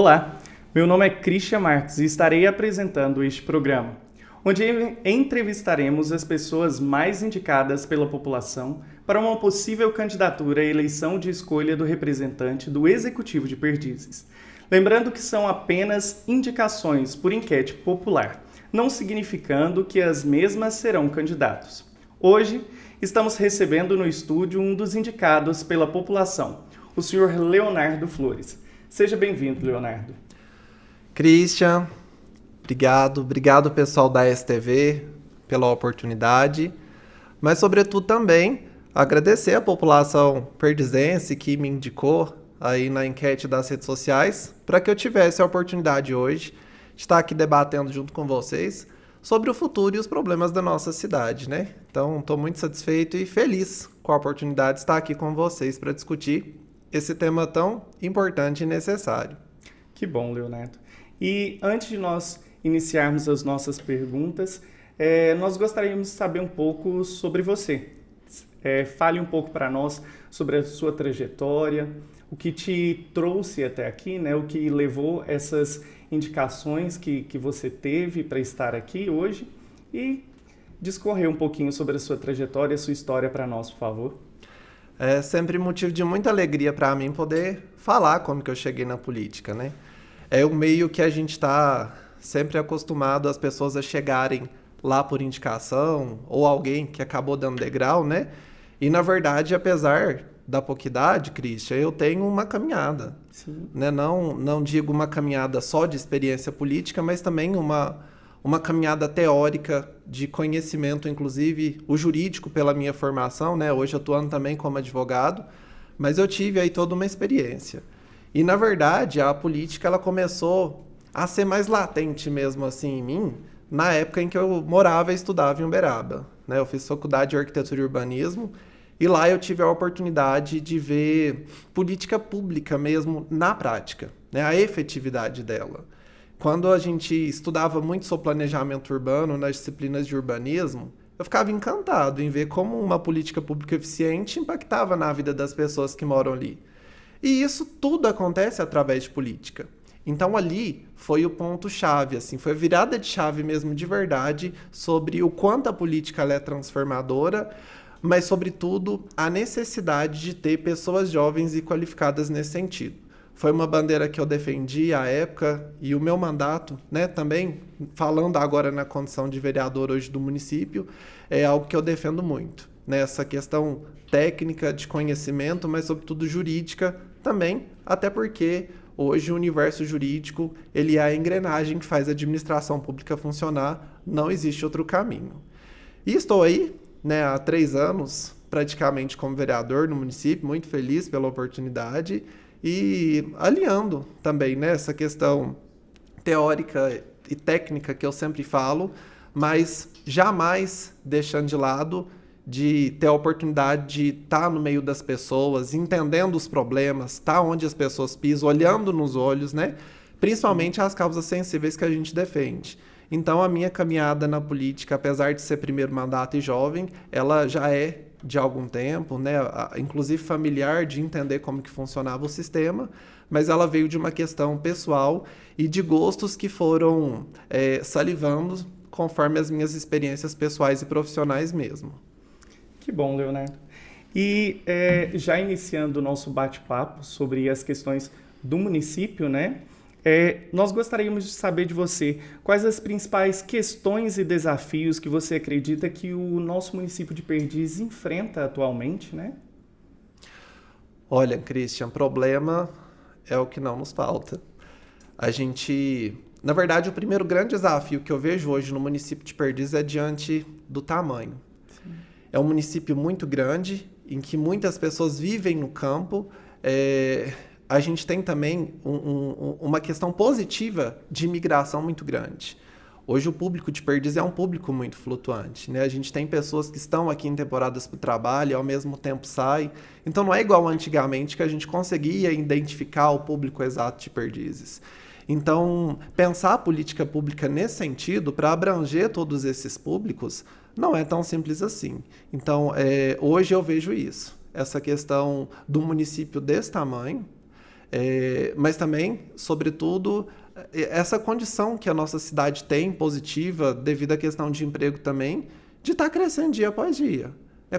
Olá, meu nome é Christian Marques e estarei apresentando este programa, onde entrevistaremos as pessoas mais indicadas pela população para uma possível candidatura à eleição de escolha do representante do Executivo de Perdizes. Lembrando que são apenas indicações por enquete popular, não significando que as mesmas serão candidatos. Hoje, estamos recebendo no estúdio um dos indicados pela população, o senhor Leonardo Flores. Seja bem-vindo, Leonardo. Christian, obrigado pessoal da STV pela oportunidade, mas sobretudo também agradecer a população perdizense que me indicou aí na enquete das redes sociais para que eu tivesse a oportunidade hoje de estar aqui debatendo junto com vocês sobre o futuro e os problemas da nossa cidade, né? Então, estou muito satisfeito e feliz com a oportunidade de estar aqui com vocês para discutir esse tema tão importante e necessário. Que bom, Leonardo. E antes de nós iniciarmos as nossas perguntas, nós gostaríamos de saber um pouco sobre você. Fale um pouco para nós sobre a sua trajetória, o que te trouxe até aqui, né? O que levou essas indicações que você teve para estar aqui hoje e discorrer um pouquinho sobre a sua trajetória, a sua história para nós, por favor. É sempre motivo de muita alegria para mim poder falar como que eu cheguei na política, né? É um meio que a gente está sempre acostumado as pessoas a chegarem lá por indicação ou alguém que acabou dando degrau, né? E, na verdade, apesar da pouca idade, Christian, eu tenho uma caminhada. Sim. Né? Não digo uma caminhada só de experiência política, mas também uma caminhada teórica de conhecimento, inclusive o jurídico pela minha formação, né? Hoje atuando também como advogado, mas eu tive aí toda uma experiência. E, na verdade, a política ela começou a ser mais latente mesmo assim em mim na época em que eu morava e estudava em Uberaba, né? Eu fiz faculdade de arquitetura e urbanismo e lá eu tive a oportunidade de ver política pública mesmo na prática, né? A efetividade dela. Quando a gente estudava muito sobre planejamento urbano nas disciplinas de urbanismo, eu ficava encantado em ver como uma política pública eficiente impactava na vida das pessoas que moram ali. E isso tudo acontece através de política. Então ali foi o ponto-chave, assim, foi a virada de chave mesmo de verdade sobre o quanto a política ela é transformadora, mas sobretudo a necessidade de ter pessoas jovens e qualificadas nesse sentido. Foi uma bandeira que eu defendi à época e o meu mandato, né, também falando agora na condição de vereador hoje do município, é algo que eu defendo muito. Nessa questão técnica de conhecimento, mas sobretudo jurídica também, até porque hoje o universo jurídico ele é a engrenagem que faz a administração pública funcionar, não existe outro caminho. E estou aí, né, há 3 anos, praticamente como vereador no município, muito feliz pela oportunidade e alinhando também, né, essa questão teórica e técnica que eu sempre falo, mas jamais deixando de lado de ter a oportunidade de estar no meio das pessoas, entendendo os problemas, estar onde as pessoas pisam, olhando nos olhos, né? Principalmente as causas sensíveis que a gente defende. Então, a minha caminhada na política, apesar de ser primeiro mandato e jovem, ela já é de algum tempo, né? Inclusive familiar, de entender como que funcionava o sistema, mas ela veio de uma questão pessoal e de gostos que foram salivando conforme as minhas experiências pessoais e profissionais mesmo. Que bom, Leonardo. E já iniciando o nosso bate-papo sobre as questões do município, né? Nós gostaríamos de saber de você quais as principais questões e desafios que você acredita que o nosso município de Perdizes enfrenta atualmente, né? Olha, Christian, problema é o que não nos falta. Na verdade, o primeiro grande desafio que eu vejo hoje no município de Perdizes é diante do tamanho. Sim. É um município muito grande, em que muitas pessoas vivem no campo. A gente tem também uma questão positiva de imigração muito grande. Hoje o público de Perdizes é um público muito flutuante, né? A gente tem pessoas que estão aqui em temporadas para o trabalho e ao mesmo tempo saem. Então não é igual antigamente que a gente conseguia identificar o público exato de Perdizes. Então, pensar a política pública nesse sentido, para abranger todos esses públicos, não é tão simples assim. Então, hoje eu vejo isso. Essa questão do município desse tamanho, Mas também, sobretudo, essa condição que a nossa cidade tem positiva, devido à questão de emprego também, de estar crescendo dia após dia.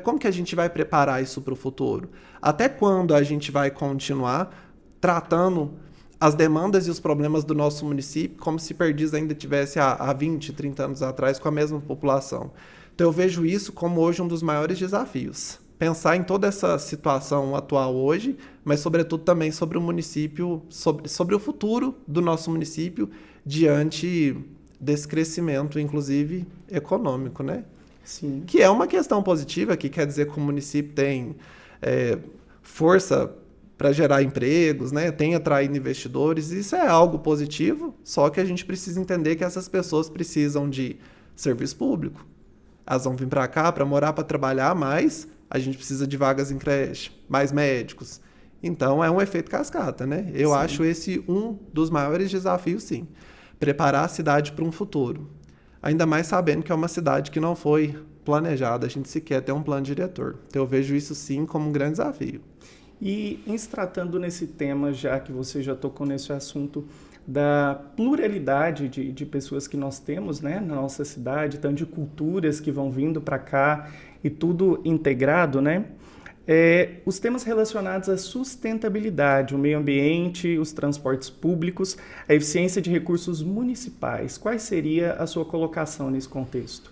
Como que a gente vai preparar isso para o futuro? Até quando a gente vai continuar tratando as demandas e os problemas do nosso município como se Perdizes ainda tivesse há 20, 30 anos atrás com a mesma população? Então eu vejo isso como hoje um dos maiores desafios. Pensar em toda essa situação atual hoje, mas sobretudo também sobre o município, sobre o futuro do nosso município diante desse crescimento, inclusive econômico, né? Sim. Que é uma questão positiva, que quer dizer que o município tem força para gerar empregos, né? Tem atraído investidores, isso é algo positivo, só que a gente precisa entender que essas pessoas precisam de serviço público. Elas vão vir para cá para morar, para trabalhar, mas a gente precisa de vagas em creche, mais médicos. Então, é um efeito cascata, né? Eu acho esse um dos maiores desafios, sim. Preparar a cidade para um futuro. Ainda mais sabendo que é uma cidade que não foi planejada, a gente sequer tem um plano diretor. Então, eu vejo isso, sim, como um grande desafio. E em se tratando nesse tema, já que você já tocou nesse assunto, da pluralidade de pessoas que nós temos, né, na nossa cidade, tanto de culturas que vão vindo para cá e tudo integrado, né? Os temas relacionados à sustentabilidade, o meio ambiente, os transportes públicos, a eficiência de recursos municipais. Qual seria a sua colocação nesse contexto?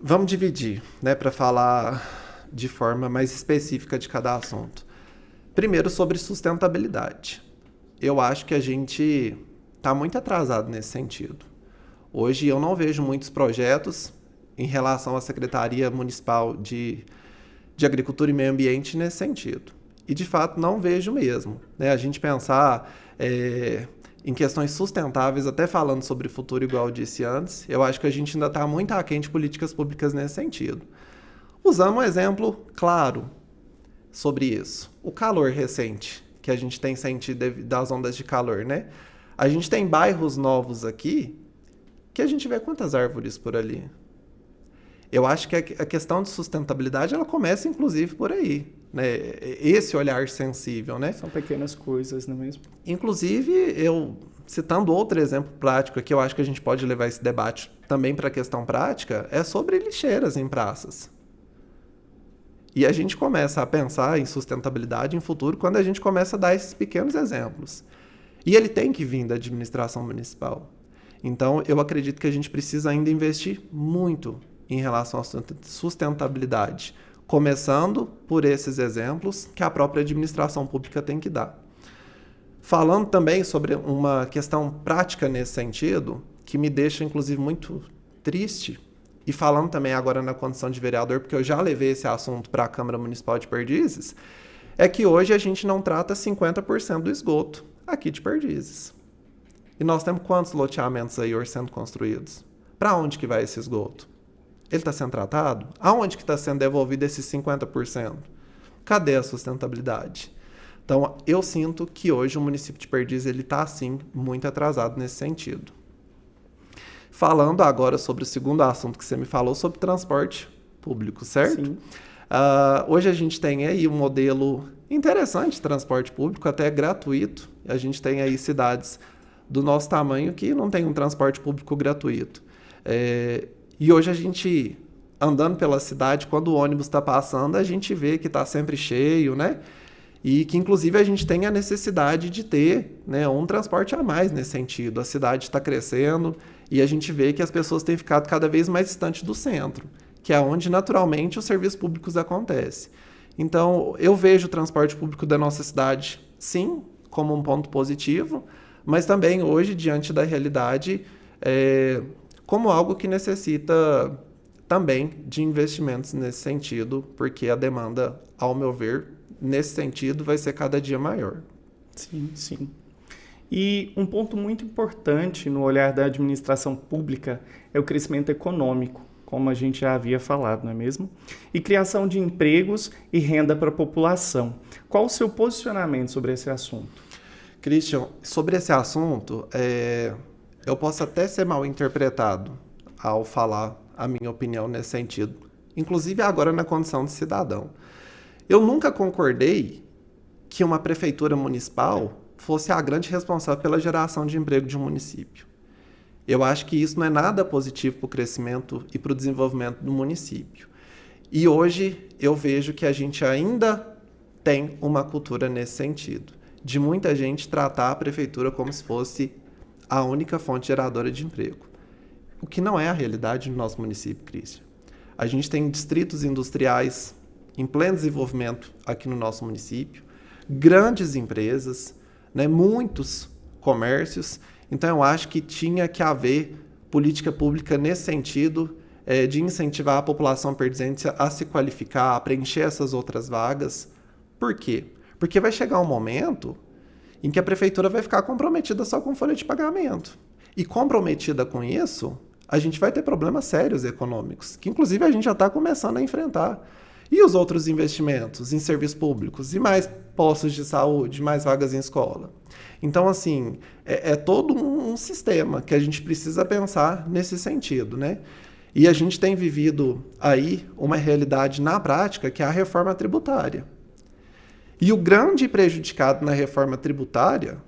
Vamos dividir, né, para falar de forma mais específica de cada assunto. Primeiro, sobre sustentabilidade. Eu acho que a gente está muito atrasado nesse sentido. Hoje eu não vejo muitos projetos em relação à Secretaria Municipal de Agricultura e Meio Ambiente nesse sentido. E, de fato, não vejo mesmo. Né? A gente pensar em questões sustentáveis, até falando sobre futuro, igual eu disse antes, eu acho que a gente ainda está muito aquém de políticas públicas nesse sentido. Usando um exemplo claro sobre isso. O calor recente que a gente tem sentido das ondas de calor, né? A gente tem bairros novos aqui que a gente vê quantas árvores por ali. Eu acho que a questão de sustentabilidade, ela começa, inclusive, por aí, né? Esse olhar sensível, né? São pequenas coisas, não é mesmo? Inclusive, eu, citando outro exemplo prático aqui, eu acho que a gente pode levar esse debate também para a questão prática, é sobre lixeiras em praças. E a gente começa a pensar em sustentabilidade em futuro quando a gente começa a dar esses pequenos exemplos. E ele tem que vir da administração municipal. Então, eu acredito que a gente precisa ainda investir muito em relação à sustentabilidade, começando por esses exemplos que a própria administração pública tem que dar. Falando também sobre uma questão prática nesse sentido, que me deixa, inclusive, muito triste, e falando também agora na condição de vereador, porque eu já levei esse assunto para a Câmara Municipal de Perdizes, é que hoje a gente não trata 50% do esgoto aqui de Perdizes. E nós temos quantos loteamentos aí hoje sendo construídos? Para onde que vai esse esgoto? Ele está sendo tratado? Aonde que está sendo devolvido esses 50%? Cadê a sustentabilidade? Então, eu sinto que hoje o município de Perdizes está, sim, muito atrasado nesse sentido. Falando agora sobre o segundo assunto que você me falou, sobre transporte público, certo? Sim. Hoje a gente tem aí um modelo interessante de transporte público, até gratuito. A gente tem aí cidades do nosso tamanho que não tem um transporte público gratuito. E hoje a gente, andando pela cidade, quando o ônibus está passando, a gente vê que está sempre cheio, né? E que, inclusive, a gente tem a necessidade de ter, né, um transporte a mais nesse sentido. A cidade está crescendo e a gente vê que as pessoas têm ficado cada vez mais distantes do centro, que é onde, naturalmente, os serviços públicos acontecem. Então, eu vejo o transporte público da nossa cidade, sim, como um ponto positivo, mas também, hoje, diante da realidade, como algo que necessita também de investimentos nesse sentido, porque a demanda, ao meu ver, nesse sentido, vai ser cada dia maior. Sim, sim. E um ponto muito importante no olhar da administração pública é o crescimento econômico, como a gente já havia falado, não é mesmo? E criação de empregos e renda para a população. Qual o seu posicionamento sobre esse assunto? Christian, sobre esse assunto, eu posso até ser mal interpretado ao falar a minha opinião nesse sentido, inclusive agora na condição de cidadão. Eu nunca concordei que uma prefeitura municipal fosse a grande responsável pela geração de emprego de um município. Eu acho que isso não é nada positivo para o crescimento e para o desenvolvimento do município. E hoje eu vejo que a gente ainda tem uma cultura nesse sentido, de muita gente tratar a prefeitura como se fosse a única fonte geradora de emprego. O que não é a realidade no nosso município, Cristian. A gente tem distritos industriais em pleno desenvolvimento aqui no nosso município, grandes empresas, né, muitos comércios. Então, eu acho que tinha que haver política pública nesse sentido, de incentivar a população perdizense a se qualificar, a preencher essas outras vagas. Por quê? Porque vai chegar um momento em que a prefeitura vai ficar comprometida só com folha de pagamento. E comprometida com isso, a gente vai ter problemas sérios econômicos, que inclusive a gente já está começando a enfrentar. E os outros investimentos em serviços públicos? E mais postos de saúde, mais vagas em escola? Então, assim, é todo um sistema que a gente precisa pensar nesse sentido, né? E a gente tem vivido aí uma realidade na prática, que é a reforma tributária. E o grande prejudicado na reforma tributária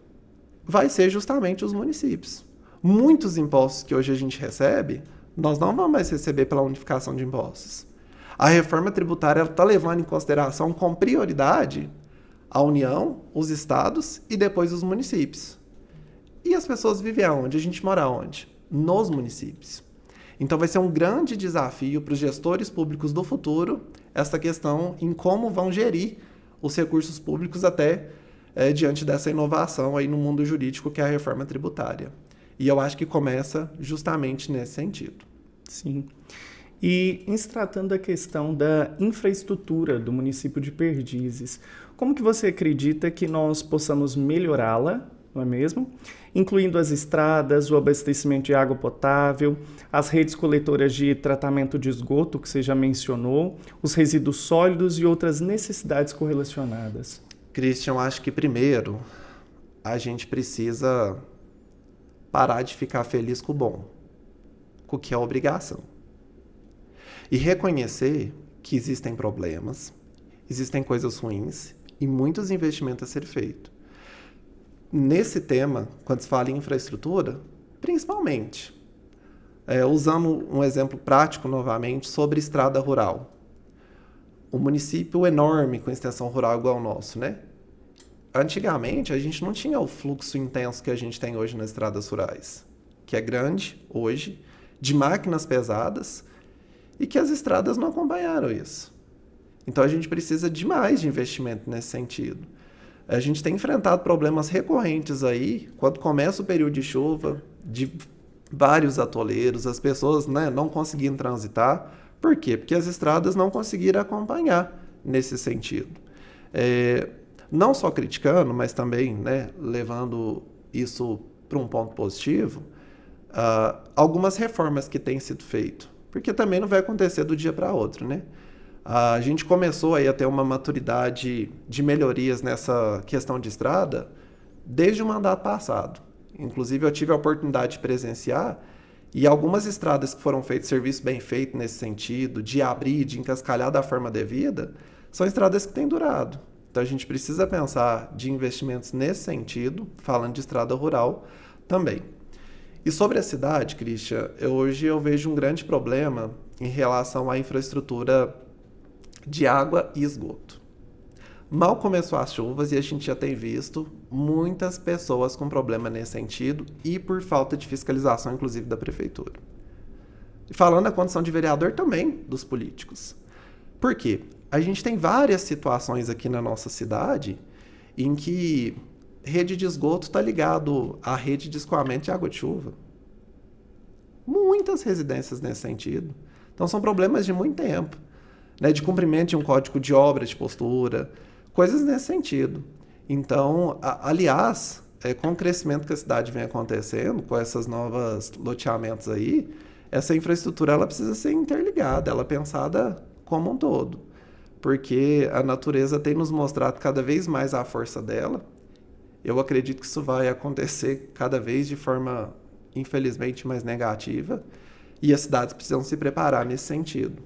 vai ser justamente os municípios. Muitos impostos que hoje a gente recebe, nós não vamos mais receber pela unificação de impostos. A reforma tributária está levando em consideração com prioridade a União, os estados e depois os municípios. E as pessoas vivem aonde? A gente mora aonde? Nos municípios. Então vai ser um grande desafio para os gestores públicos do futuro essa questão em como vão gerir os recursos públicos até diante dessa inovação aí no mundo jurídico que é a reforma tributária. E eu acho que começa justamente nesse sentido. Sim. E em se tratando da questão da infraestrutura do município de Perdizes, como que você acredita que nós possamos melhorá-la, não é mesmo? Incluindo as estradas, o abastecimento de água potável, as redes coletoras de tratamento de esgoto, que você já mencionou, os resíduos sólidos e outras necessidades correlacionadas. Christian, acho que primeiro a gente precisa parar de ficar feliz com o bom, com o que é obrigação. E reconhecer que existem problemas, existem coisas ruins e muitos investimentos a ser feito. Nesse tema, quando se fala em infraestrutura, principalmente, usando um exemplo prático novamente sobre estrada rural. Um município enorme com extensão rural igual ao nosso, né? Antigamente, a gente não tinha o fluxo intenso que a gente tem hoje nas estradas rurais, que é grande hoje, de máquinas pesadas, e que as estradas não acompanharam isso. Então, a gente precisa de mais de investimento nesse sentido. A gente tem enfrentado problemas recorrentes aí, quando começa o período de chuva, de vários atoleiros, as pessoas, né, não conseguindo transitar. Por quê? Porque as estradas não conseguiram acompanhar nesse sentido. Não só criticando, mas também, né, levando isso para um ponto positivo, algumas reformas que têm sido feitas. Porque também não vai acontecer do dia para outro, né? A gente começou aí a ter uma maturidade de melhorias nessa questão de estrada desde o mandato passado. Inclusive, eu tive a oportunidade de presenciar e algumas estradas que foram feitas, serviço bem feito nesse sentido, de abrir, de encascalhar da forma devida, são estradas que têm durado. Então, a gente precisa pensar de investimentos nesse sentido, falando de estrada rural também. E sobre a cidade, Christian, hoje eu vejo um grande problema em relação à infraestrutura de água e esgoto. Mal começou as chuvas e a gente já tem visto muitas pessoas com problema nesse sentido e por falta de fiscalização, inclusive, da prefeitura. E falando da condição de vereador também dos políticos. Por quê? A gente tem várias situações aqui na nossa cidade em que rede de esgoto está ligado à rede de escoamento de água de chuva. Muitas residências nesse sentido. Então, são problemas de muito tempo. Né, de cumprimento de um código de obra, de postura, coisas nesse sentido. Então, aliás, com o crescimento que a cidade vem acontecendo, com essas novas loteamentos aí, essa infraestrutura ela precisa ser interligada, ela é pensada como um todo. Porque a natureza tem nos mostrado cada vez mais a força dela. Eu acredito que isso vai acontecer cada vez de forma, infelizmente, mais negativa. E as cidades precisam se preparar nesse sentido.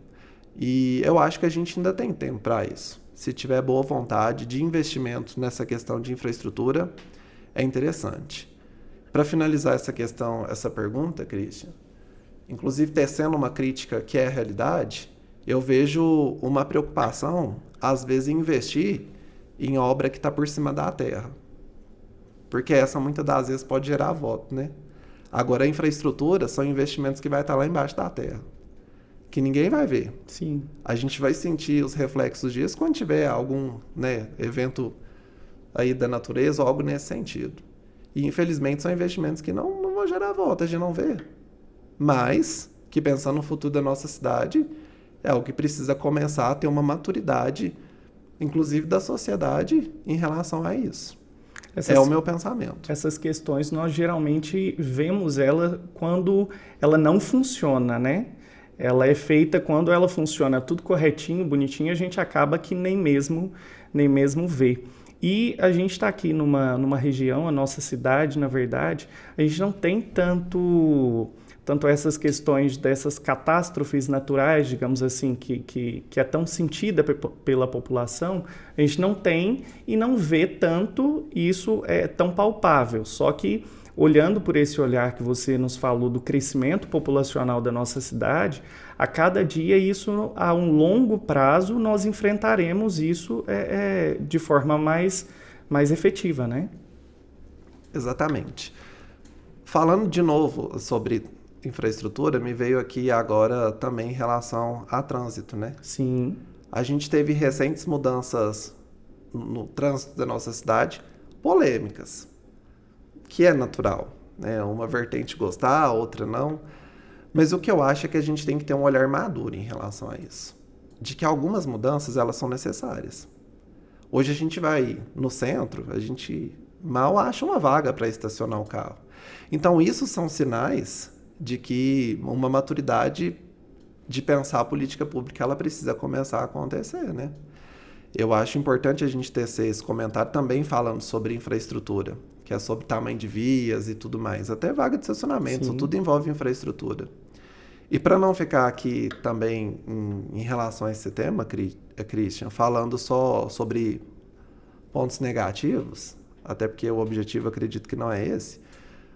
E eu acho que a gente ainda tem tempo para isso. se tiver boa vontade de investimento nessa questão de infraestrutura, é interessante. Para finalizar essa questão, essa pergunta, Christian, inclusive tecendo uma crítica que é a realidade, eu vejo uma preocupação, às vezes, em investir em obra que está por cima da terra. Porque essa, muitas das vezes, pode gerar voto, né? Agora, a infraestrutura são investimentos que vai estar lá embaixo da terra, que ninguém vai ver. Sim. A gente vai sentir os reflexos disso quando tiver algum, né, evento aí da natureza ou algo nesse sentido. E, infelizmente, são investimentos que não vão gerar voto, a gente não vê. Mas que, pensando no futuro da nossa cidade, é algo que precisa começar a ter uma maturidade, inclusive da sociedade, em relação a isso. É o meu pensamento. Essas questões, nós geralmente vemos ela quando ela não funciona, né? Ela é feita quando ela funciona tudo corretinho, bonitinho, a gente acaba que nem mesmo vê. E a gente está aqui numa região, a nossa cidade, na verdade, a gente não tem tanto essas questões dessas catástrofes naturais, digamos assim, que é tão sentida pela população, a gente não tem e não vê tanto isso tão palpável. Só que, olhando por esse olhar que você nos falou do crescimento populacional da nossa cidade, a cada dia isso, a um longo prazo, nós enfrentaremos isso de forma mais efetiva, né? Exatamente. Falando de novo sobre infraestrutura, me veio aqui agora também em relação a trânsito, né? Sim. A gente teve recentes mudanças no trânsito da nossa cidade, polêmicas, que é natural, né? Uma vertente gostar, outra não. Mas o que eu acho é que a gente tem que ter um olhar maduro em relação a isso. De que algumas mudanças, elas são necessárias. Hoje a gente vai no centro, a gente mal acha uma vaga para estacionar o carro. Então, isso são sinais de que uma maturidade de pensar a política pública, ela precisa começar a acontecer, né? Eu acho importante a gente tecer esse comentário também falando sobre infraestrutura, que é sobre tamanho de vias e tudo mais. Até vaga de estacionamento, isso tudo envolve infraestrutura. E para não ficar aqui também em relação a esse tema, Christian, falando só sobre pontos negativos, até porque o objetivo acredito que não é esse,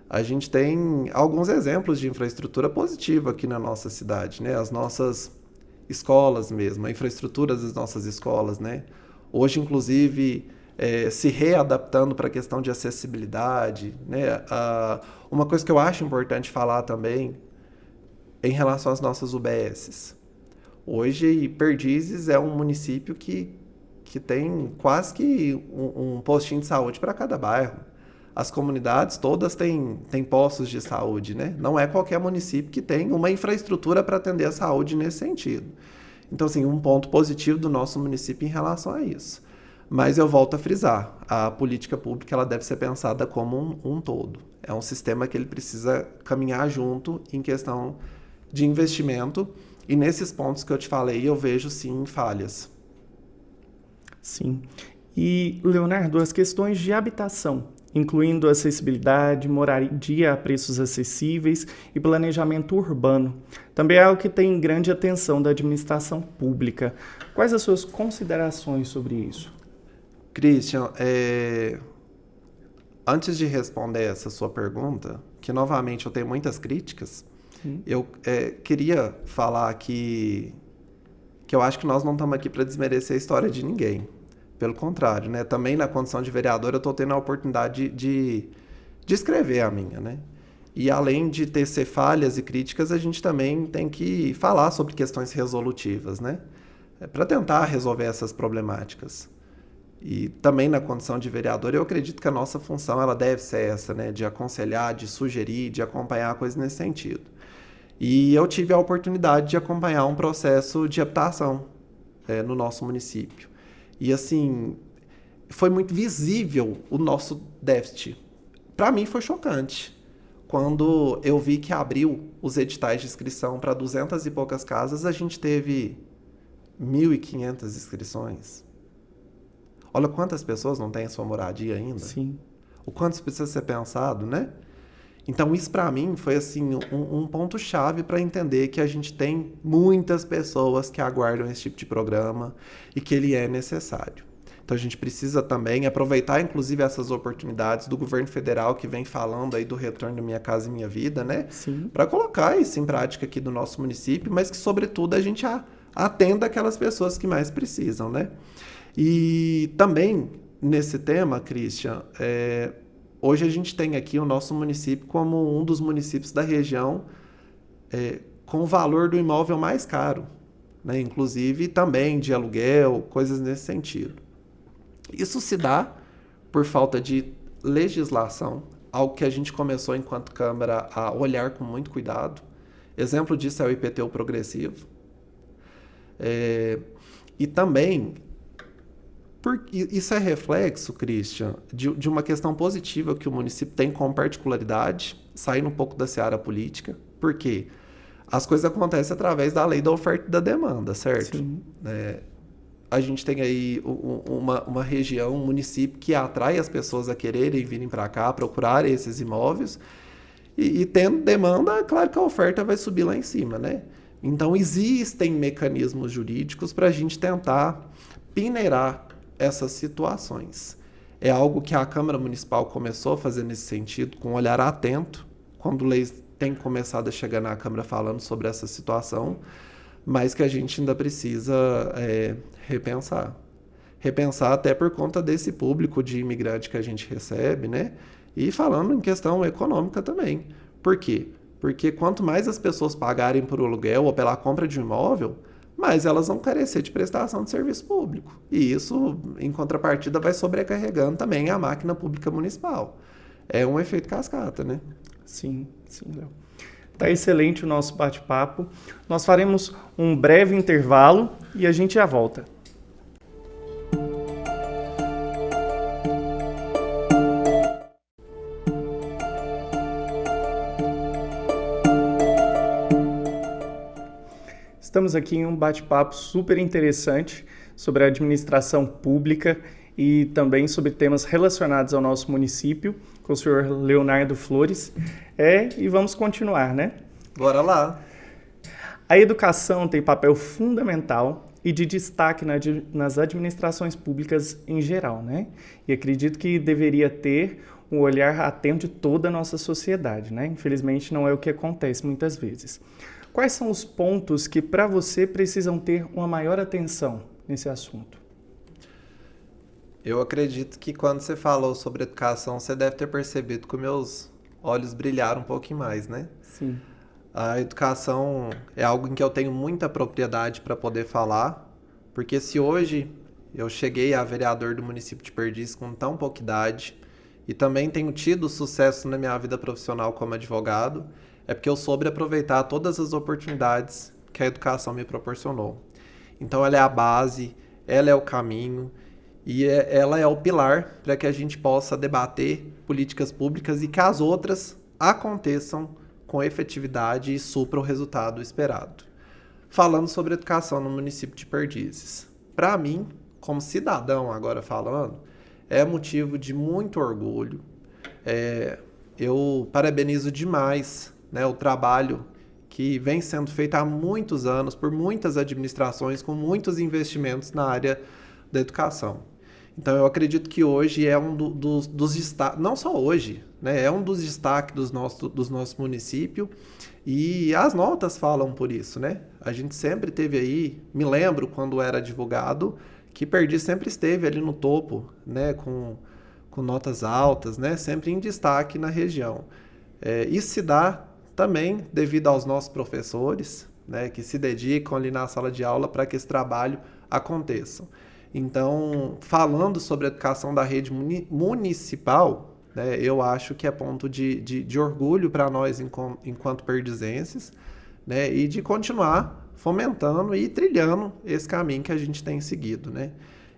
a gente tem alguns exemplos de infraestrutura positiva aqui na nossa cidade, né? As nossas escolas mesmo, a infraestrutura das nossas escolas, né? Hoje, inclusive, se readaptando para a questão de acessibilidade, né? Uma coisa que eu acho importante falar também em relação às nossas UBSs. Hoje, Perdizes é um município que tem quase que um postinho de saúde para cada bairro. As comunidades todas têm postos de saúde, né? Não é qualquer município que tem uma infraestrutura para atender a saúde nesse sentido. Então, assim, um ponto positivo do nosso município em relação a isso. Mas eu volto a frisar, a política pública ela deve ser pensada como um todo. É um sistema que ele precisa caminhar junto em questão de investimento, e nesses pontos que eu te falei, eu vejo, sim, falhas. Sim. E, Leonardo, as questões de habitação, incluindo acessibilidade, moradia a preços acessíveis e planejamento urbano, também é algo que tem grande atenção da administração pública. Quais as suas considerações sobre isso? Christian, antes de responder essa sua pergunta, que novamente eu tenho muitas críticas, eu queria falar que eu acho que nós não estamos aqui para desmerecer a história de ninguém. Pelo contrário, né? Também na condição de vereador eu estou tendo a oportunidade de escrever a minha, né? E além de tecer falhas e críticas, a gente também tem que falar sobre questões resolutivas, né? Para tentar resolver essas problemáticas. E também na condição de vereador, eu acredito que a nossa função ela deve ser essa, né? De aconselhar, de sugerir, de acompanhar coisas nesse sentido. E eu tive a oportunidade de acompanhar um processo de habitação no nosso município. E, assim, foi muito visível o nosso déficit. Para mim, foi chocante. Quando eu vi que abriu os editais de inscrição para 200 e poucas casas, a gente teve 1.500 inscrições. Olha quantas pessoas não têm sua moradia ainda. Sim. O quanto isso precisa ser pensado, né? Então, isso para mim foi assim um ponto-chave para entender que a gente tem muitas pessoas que aguardam esse tipo de programa e que ele é necessário. Então, a gente precisa também aproveitar, inclusive, essas oportunidades do governo federal que vem falando aí do retorno da Minha Casa e Minha Vida, né? Sim. Para colocar isso em prática aqui do nosso município, mas que, sobretudo, a gente atenda aquelas pessoas que mais precisam, né? E também, nesse tema, Christian, hoje a gente tem aqui o nosso município como um dos municípios da região com o valor do imóvel mais caro, né? Inclusive também de aluguel, coisas nesse sentido. Isso se dá por falta de legislação, algo que a gente começou enquanto Câmara a olhar com muito cuidado. Exemplo disso é o IPTU progressivo. E também, isso é reflexo, Christian, de uma questão positiva que o município tem como particularidade, saindo um pouco da seara política. Por quê? As coisas acontecem através da lei da oferta e da demanda, certo? Sim. A gente tem aí uma região, um município que atrai as pessoas a quererem virem para cá, procurar esses imóveis. E tendo demanda, é claro que a oferta vai subir lá em cima, né? Então, existem mecanismos jurídicos para a gente tentar peneirar essas situações. É algo que a Câmara Municipal começou a fazer nesse sentido, com um olhar atento, quando leis têm começado a chegar na Câmara falando sobre essa situação, mas que a gente ainda precisa repensar. Repensar até por conta desse público de imigrante que a gente recebe, né? E falando em questão econômica também. Por quê? Porque quanto mais as pessoas pagarem por aluguel ou pela compra de um imóvel, mais elas vão carecer de prestação de serviço público. E isso, em contrapartida, vai sobrecarregando também a máquina pública municipal. É um efeito cascata, né? Sim, Léo. Está excelente o nosso bate-papo. Nós faremos um breve intervalo e a gente já volta. Estamos aqui em um bate-papo super interessante sobre a administração pública e também sobre temas relacionados ao nosso município, com o senhor Leonardo Flores. E vamos continuar, né? Bora lá! A educação tem papel fundamental e de destaque nas administrações públicas em geral, né? E acredito que deveria ter um olhar atento de toda a nossa sociedade, né? Infelizmente não é o que acontece muitas vezes. Quais são os pontos que, para você, precisam ter uma maior atenção nesse assunto? Eu acredito que quando você falou sobre educação, você deve ter percebido que meus olhos brilharam um pouquinho mais, né? Sim. A educação é algo em que eu tenho muita propriedade para poder falar, porque se hoje eu cheguei a vereador do município de Perdizes com tão pouca idade e também tenho tido sucesso na minha vida profissional como advogado, é porque eu soube aproveitar todas as oportunidades que a educação me proporcionou. Então ela é a base, ela é o caminho, e ela é o pilar para que a gente possa debater políticas públicas e que as outras aconteçam com efetividade e supram o resultado esperado. Falando sobre educação no município de Perdizes. Para mim, como cidadão agora falando, é motivo de muito orgulho. Eu parabenizo demais, né, o trabalho que vem sendo feito há muitos anos por muitas administrações com muitos investimentos na área da educação. Então, eu acredito que hoje é um dos destaques, não só hoje, né? É um dos destaques dos nossos municípios e as notas falam por isso, né? A gente sempre teve aí, me lembro quando era advogado, que Perdizes sempre esteve ali no topo, né? Com notas altas, né? Sempre em destaque na região. Isso se dá também devido aos nossos professores, né? Que se dedicam ali na sala de aula para que esse trabalho aconteça. Então, falando sobre a educação da rede municipal, né, eu acho que é ponto de orgulho para nós enquanto perdizenses, né, e de continuar fomentando e trilhando esse caminho que a gente tem seguido, né.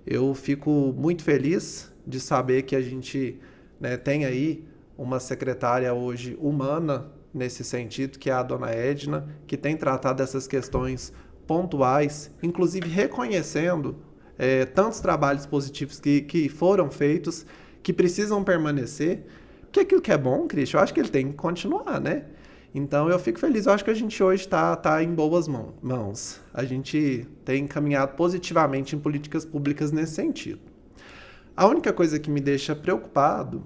Eu fico muito feliz de saber que a gente, né, tem aí uma secretária hoje humana nesse sentido, que é a dona Edna, que tem tratado dessas questões pontuais, inclusive reconhecendo tantos trabalhos positivos que foram feitos, que precisam permanecer, Porque aquilo que é bom, Cristian, eu acho que ele tem que continuar, né? Então eu fico feliz, eu acho que a gente hoje está em boas mãos. A gente tem caminhado positivamente em políticas públicas nesse sentido. A única coisa que me deixa preocupado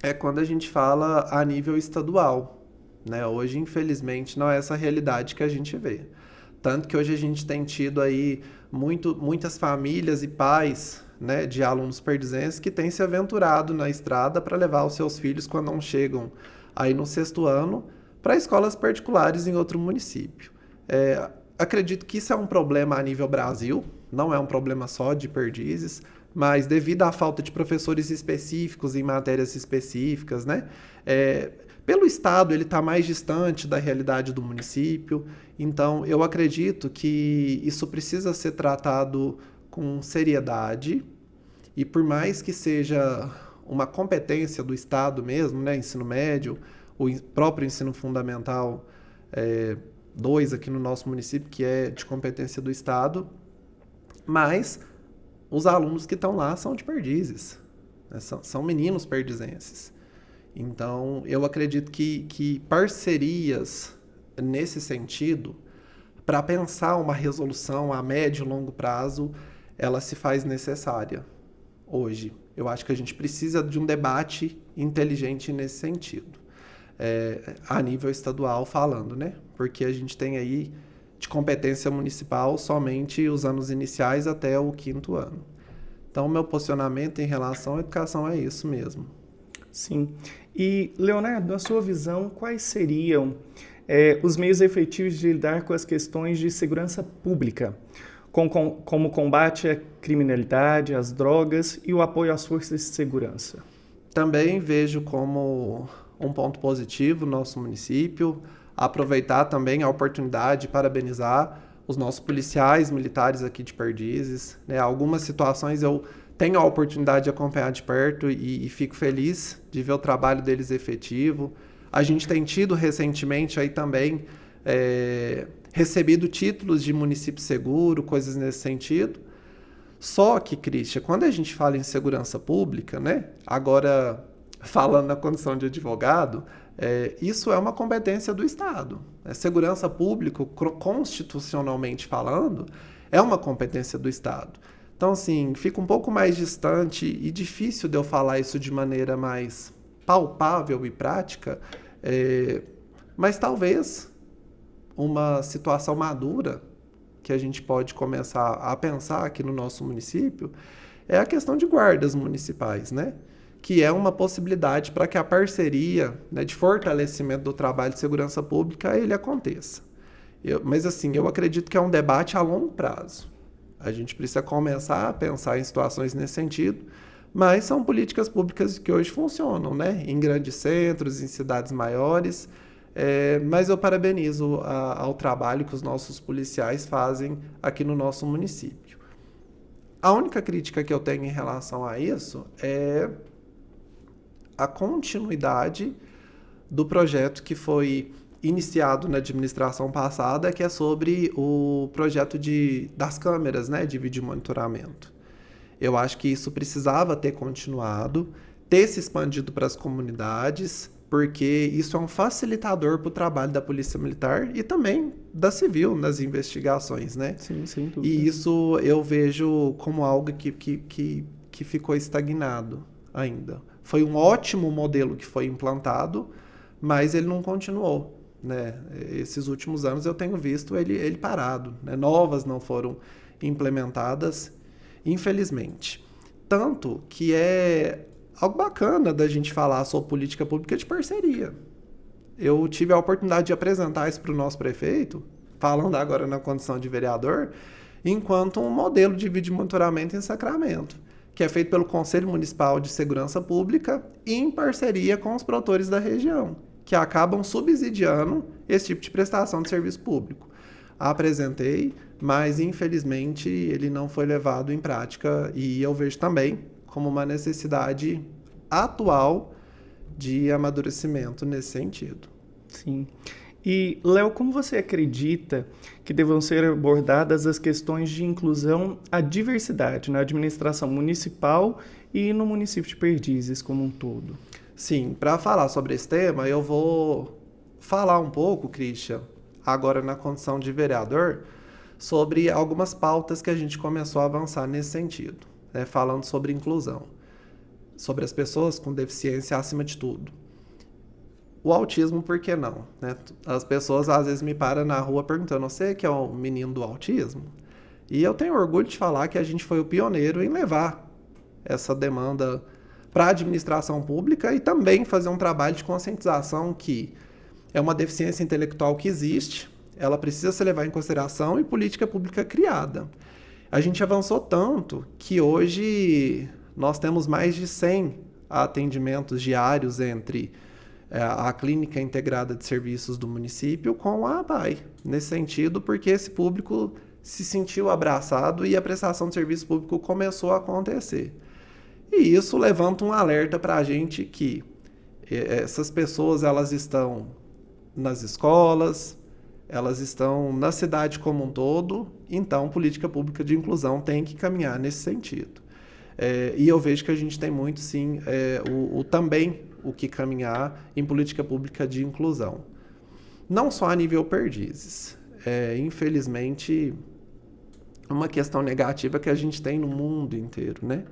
é quando a gente fala a nível estadual, né? Hoje, infelizmente, não é essa realidade que a gente vê. Tanto que hoje a gente tem tido aí muitas famílias e pais, né, de alunos perdizenses que têm se aventurado na estrada para levar os seus filhos quando não chegam aí no 6º ano para escolas particulares em outro município. Acredito que isso é um problema a nível Brasil, não é um problema só de Perdizes, mas devido à falta de professores específicos em matérias específicas, né? Pelo Estado, ele está mais distante da realidade do município, então eu acredito que isso precisa ser tratado com seriedade, e por mais que seja uma competência do Estado mesmo, né? Ensino médio, o próprio ensino fundamental 2 aqui no nosso município, que é de competência do Estado, mas os alunos que estão lá são de Perdizes, né? São meninos perdizenses. Então, eu acredito que parcerias nesse sentido, para pensar uma resolução a médio e longo prazo, ela se faz necessária hoje. Eu acho que a gente precisa de um debate inteligente nesse sentido, a nível estadual falando, né? Porque a gente tem aí de competência municipal somente os anos iniciais até o 5º ano. Então, meu posicionamento em relação à educação é isso mesmo. Sim. E, Leonardo, na sua visão, quais seriam os meios efetivos de lidar com as questões de segurança pública, como o combate à criminalidade, às drogas e o apoio às forças de segurança? Também vejo como um ponto positivo no nosso município, aproveitar também a oportunidade de parabenizar os nossos policiais militares aqui de Perdizes, né? Algumas situações eu tenho a oportunidade de acompanhar de perto e fico feliz de ver o trabalho deles efetivo. A gente tem tido recentemente aí também recebido títulos de município seguro, coisas nesse sentido. Só que, Cristian, quando a gente fala em segurança pública, né? Agora falando na condição de advogado, isso é uma competência do Estado. Segurança pública, constitucionalmente falando, é uma competência do Estado. Então, assim, fica um pouco mais distante e difícil de eu falar isso de maneira mais palpável e prática, mas talvez uma situação madura que a gente pode começar a pensar aqui no nosso município é a questão de guardas municipais, né? Que é uma possibilidade para que a parceria, né, de fortalecimento do trabalho de segurança pública ele aconteça. Mas, assim, eu acredito que é um debate a longo prazo. A gente precisa começar a pensar em situações nesse sentido, mas são políticas públicas que hoje funcionam, né? Em grandes centros, em cidades maiores, mas eu parabenizo ao trabalho que os nossos policiais fazem aqui no nosso município. A única crítica que eu tenho em relação a isso é a continuidade do projeto que foi iniciado na administração passada, que é sobre o projeto das câmeras, né, de vídeo monitoramento. Eu acho que isso precisava ter continuado, ter se expandido para as comunidades, porque isso é um facilitador para o trabalho da Polícia Militar e também da Civil nas investigações, né? Sim, sem dúvida. E isso eu vejo como algo que ficou estagnado ainda. Foi um ótimo modelo que foi implantado, mas ele não continuou, né? Esses últimos anos eu tenho visto ele parado, né? Novas não foram implementadas, infelizmente. Tanto que é algo bacana da gente falar sobre política pública de parceria. Eu tive a oportunidade de apresentar isso para o nosso prefeito, falando agora na condição de vereador, enquanto um modelo de vídeo monitoramento em Sacramento, que é feito pelo Conselho Municipal de Segurança Pública em parceria com os produtores da região, que acabam subsidiando esse tipo de prestação de serviço público. Apresentei, mas infelizmente ele não foi levado em prática e eu vejo também como uma necessidade atual de amadurecimento nesse sentido. Sim. E, Léo, como você acredita que devam ser abordadas as questões de inclusão à diversidade na administração municipal e no município de Perdizes como um todo? Sim, para falar sobre esse tema, eu vou falar um pouco, Christian, agora na condição de vereador, sobre algumas pautas que a gente começou a avançar nesse sentido, né? Falando sobre inclusão, sobre as pessoas com deficiência acima de tudo. O autismo, por que não? Né? As pessoas às vezes me param na rua perguntando, você que é o menino do autismo? E eu tenho orgulho de falar que a gente foi o pioneiro em levar essa demanda para a administração pública e também fazer um trabalho de conscientização que é uma deficiência intelectual que existe, ela precisa ser levada em consideração e política pública criada. A gente avançou tanto que hoje nós temos mais de 100 atendimentos diários entre a Clínica Integrada de Serviços do município com a ABAI, nesse sentido, porque esse público se sentiu abraçado e a prestação de serviço público começou a acontecer. E isso levanta um alerta para a gente que essas pessoas elas estão nas escolas, elas estão na cidade como um todo, então política pública de inclusão tem que caminhar nesse sentido. E eu vejo que a gente tem muito, sim, também o que caminhar em política pública de inclusão. Não só a nível Perdizes. Infelizmente, uma questão negativa que a gente tem no mundo inteiro, né?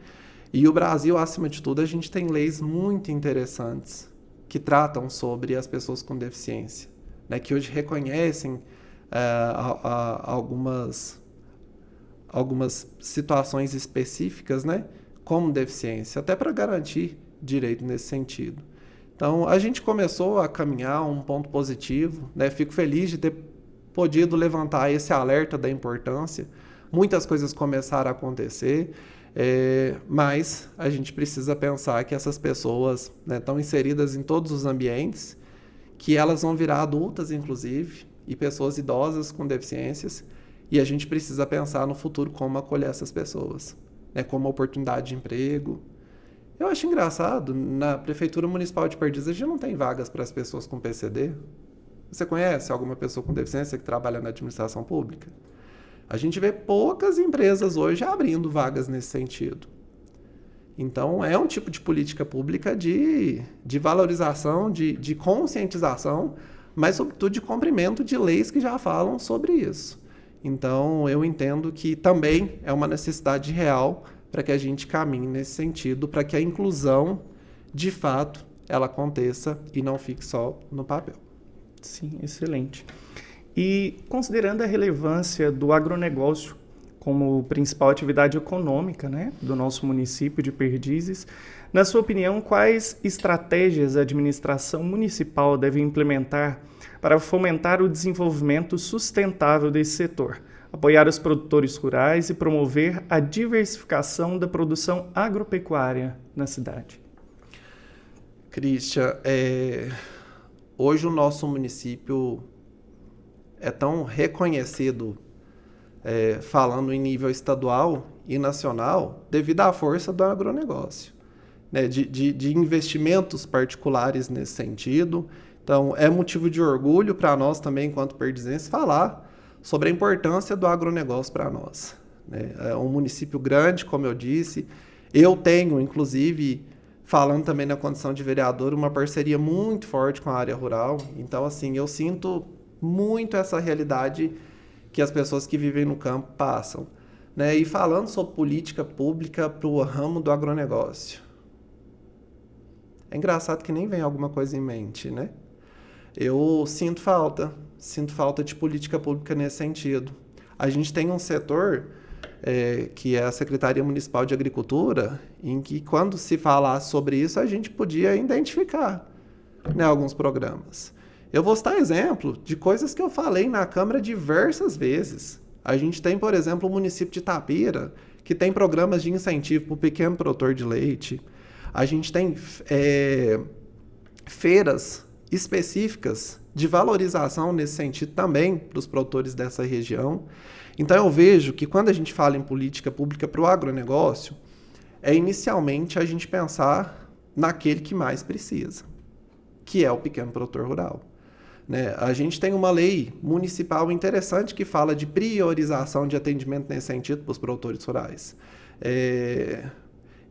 E o Brasil, acima de tudo, a gente tem leis muito interessantes que tratam sobre as pessoas com deficiência, né? Que hoje reconhecem algumas situações específicas, né? Como deficiência, até para garantir direito nesse sentido. Então, a gente começou a caminhar um ponto positivo, né? Fico feliz de ter podido levantar esse alerta da importância. Muitas coisas começaram a acontecer, mas a gente precisa pensar que essas pessoas, né, estão inseridas em todos os ambientes, que elas vão virar adultas, inclusive, e pessoas idosas com deficiências, e a gente precisa pensar no futuro como acolher essas pessoas, né, como oportunidade de emprego. Eu acho engraçado, na Prefeitura Municipal de Perdizes, a gente não tem vagas para as pessoas com PCD. Você conhece alguma pessoa com deficiência que trabalha na administração pública? A gente vê poucas empresas hoje abrindo vagas nesse sentido. Então, é um tipo de política pública de valorização, de conscientização, mas, sobretudo, de cumprimento de leis que já falam sobre isso. Então, eu entendo que também é uma necessidade real para que a gente caminhe nesse sentido, para que a inclusão, de fato, ela aconteça e não fique só no papel. Sim, excelente. E considerando a relevância do agronegócio como principal atividade econômica, né, do nosso município de Perdizes, na sua opinião, quais estratégias a administração municipal deve implementar para fomentar o desenvolvimento sustentável desse setor, apoiar os produtores rurais e promover a diversificação da produção agropecuária na cidade? Christian, hoje o nosso município é tão reconhecido, falando em nível estadual e nacional, devido à força do agronegócio, né, de investimentos particulares nesse sentido. Então, é motivo de orgulho para nós também, enquanto perdizenses, falar sobre a importância do agronegócio para nós, né? É um município grande, como eu disse. Eu tenho, inclusive, falando também na condição de vereador, uma parceria muito forte com a área rural. Então, assim, eu sinto muito essa realidade que as pessoas que vivem no campo passam, né? E falando sobre política pública para o ramo do agronegócio. É engraçado que nem vem alguma coisa em mente, né? Eu sinto falta de política pública nesse sentido. A gente tem um setor, que é a Secretaria Municipal de Agricultura, em que quando se falar sobre isso, a gente podia identificar, né, alguns programas. Eu vou citar exemplo de coisas que eu falei na Câmara diversas vezes. A gente tem, por exemplo, o município de Itapira, que tem programas de incentivo para o pequeno produtor de leite. A gente tem feiras específicas de valorização nesse sentido também para os produtores dessa região. Então eu vejo que quando a gente fala em política pública para o agronegócio, é inicialmente a gente pensar naquele que mais precisa, que é o pequeno produtor rural, né? A gente tem uma lei municipal interessante que fala de priorização de atendimento nesse sentido para os produtores rurais.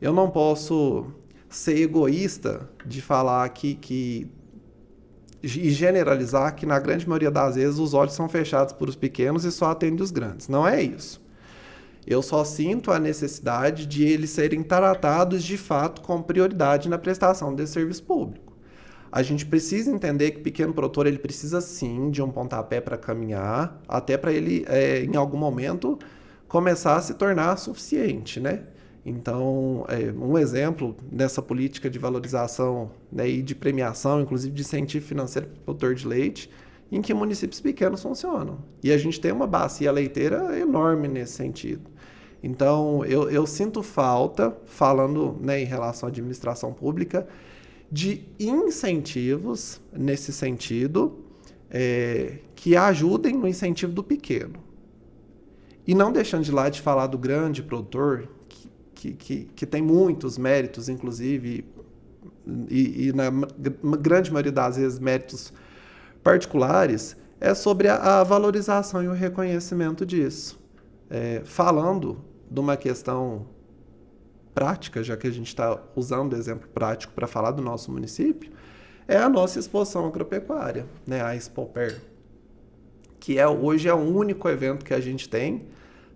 Eu não posso ser egoísta de falar e generalizar que, na grande maioria das vezes, os olhos são fechados para os pequenos e só atendem os grandes. Não é isso. Eu só sinto a necessidade de eles serem tratados, de fato, com prioridade na prestação desse serviço público. A gente precisa entender que o pequeno produtor ele precisa, sim, de um pontapé para caminhar, até para ele, em algum momento, começar a se tornar suficiente, né? Então, um exemplo dessa política de valorização, né, e de premiação, inclusive de incentivo financeiro para o produtor de leite, em que municípios pequenos funcionam. E a gente tem uma bacia leiteira enorme nesse sentido. Então, eu sinto falta, falando, né, em relação à administração pública, de incentivos nesse sentido, que ajudem no incentivo do pequeno. E não deixando de lado de falar do grande produtor, que tem muitos méritos, inclusive, e na grande maioria das vezes méritos particulares, é sobre a valorização e o reconhecimento disso. Falando de uma questão prática, já que a gente está usando o exemplo prático para falar do nosso município, é a nossa exposição agropecuária, né, a Expoper, que hoje é o único evento que a gente tem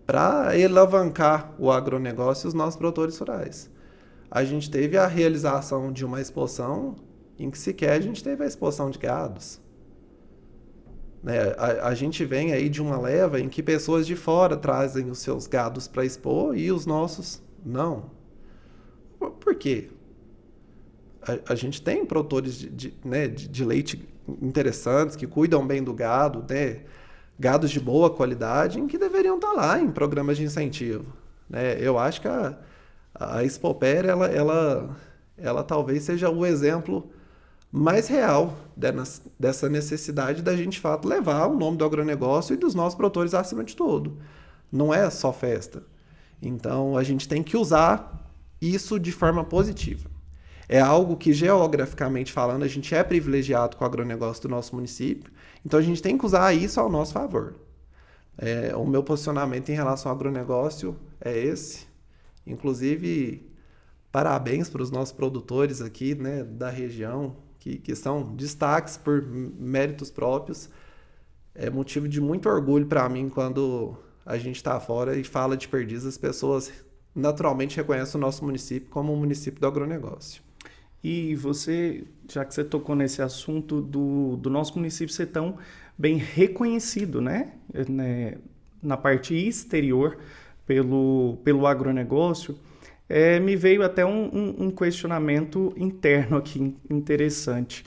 para alavancar o agronegócio e os nossos produtores rurais. A gente teve a realização de uma exposição em que sequer a gente teve a exposição de gados. A gente vem aí de uma leva em que pessoas de fora trazem os seus gados para expor e os nossos não. Por quê? A gente tem produtores de leite interessantes, que cuidam bem do gado, né? Gados de boa qualidade, em que deveriam estar lá em programas de incentivo. Né? Eu acho que a Expoper, ela talvez seja o exemplo mais real dessa necessidade da gente, de fato, levar o nome do agronegócio e dos nossos produtores acima de tudo. Não é só festa. Então, a gente tem que usar isso de forma positiva. É algo que, geograficamente falando, a gente é privilegiado com o agronegócio do nosso município, então a gente tem que usar isso ao nosso favor. O meu posicionamento em relação ao agronegócio é esse. Inclusive, parabéns para os nossos produtores aqui, né, da região, que são destaques por méritos próprios. É motivo de muito orgulho para mim quando a gente está fora e fala de Perdizes, as pessoas naturalmente reconhecem o nosso município como um município do agronegócio. E você, já que você tocou nesse assunto do nosso município ser tão bem reconhecido, né? Na parte exterior pelo agronegócio, me veio até um questionamento interno aqui interessante.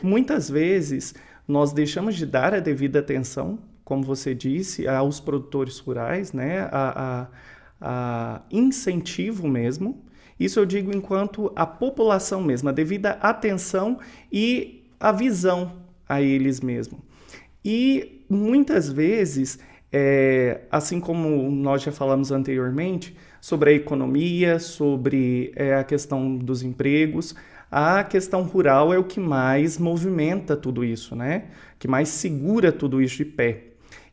Muitas vezes nós deixamos de dar a devida atenção, como você disse, aos produtores rurais, né? A incentivo mesmo. Isso eu digo enquanto a população mesma, a devida atenção e a visão a eles mesmos. E muitas vezes, assim como nós já falamos anteriormente, sobre a economia, sobre a questão dos empregos, a questão rural é o que mais movimenta tudo isso, né? Que mais segura tudo isso de pé.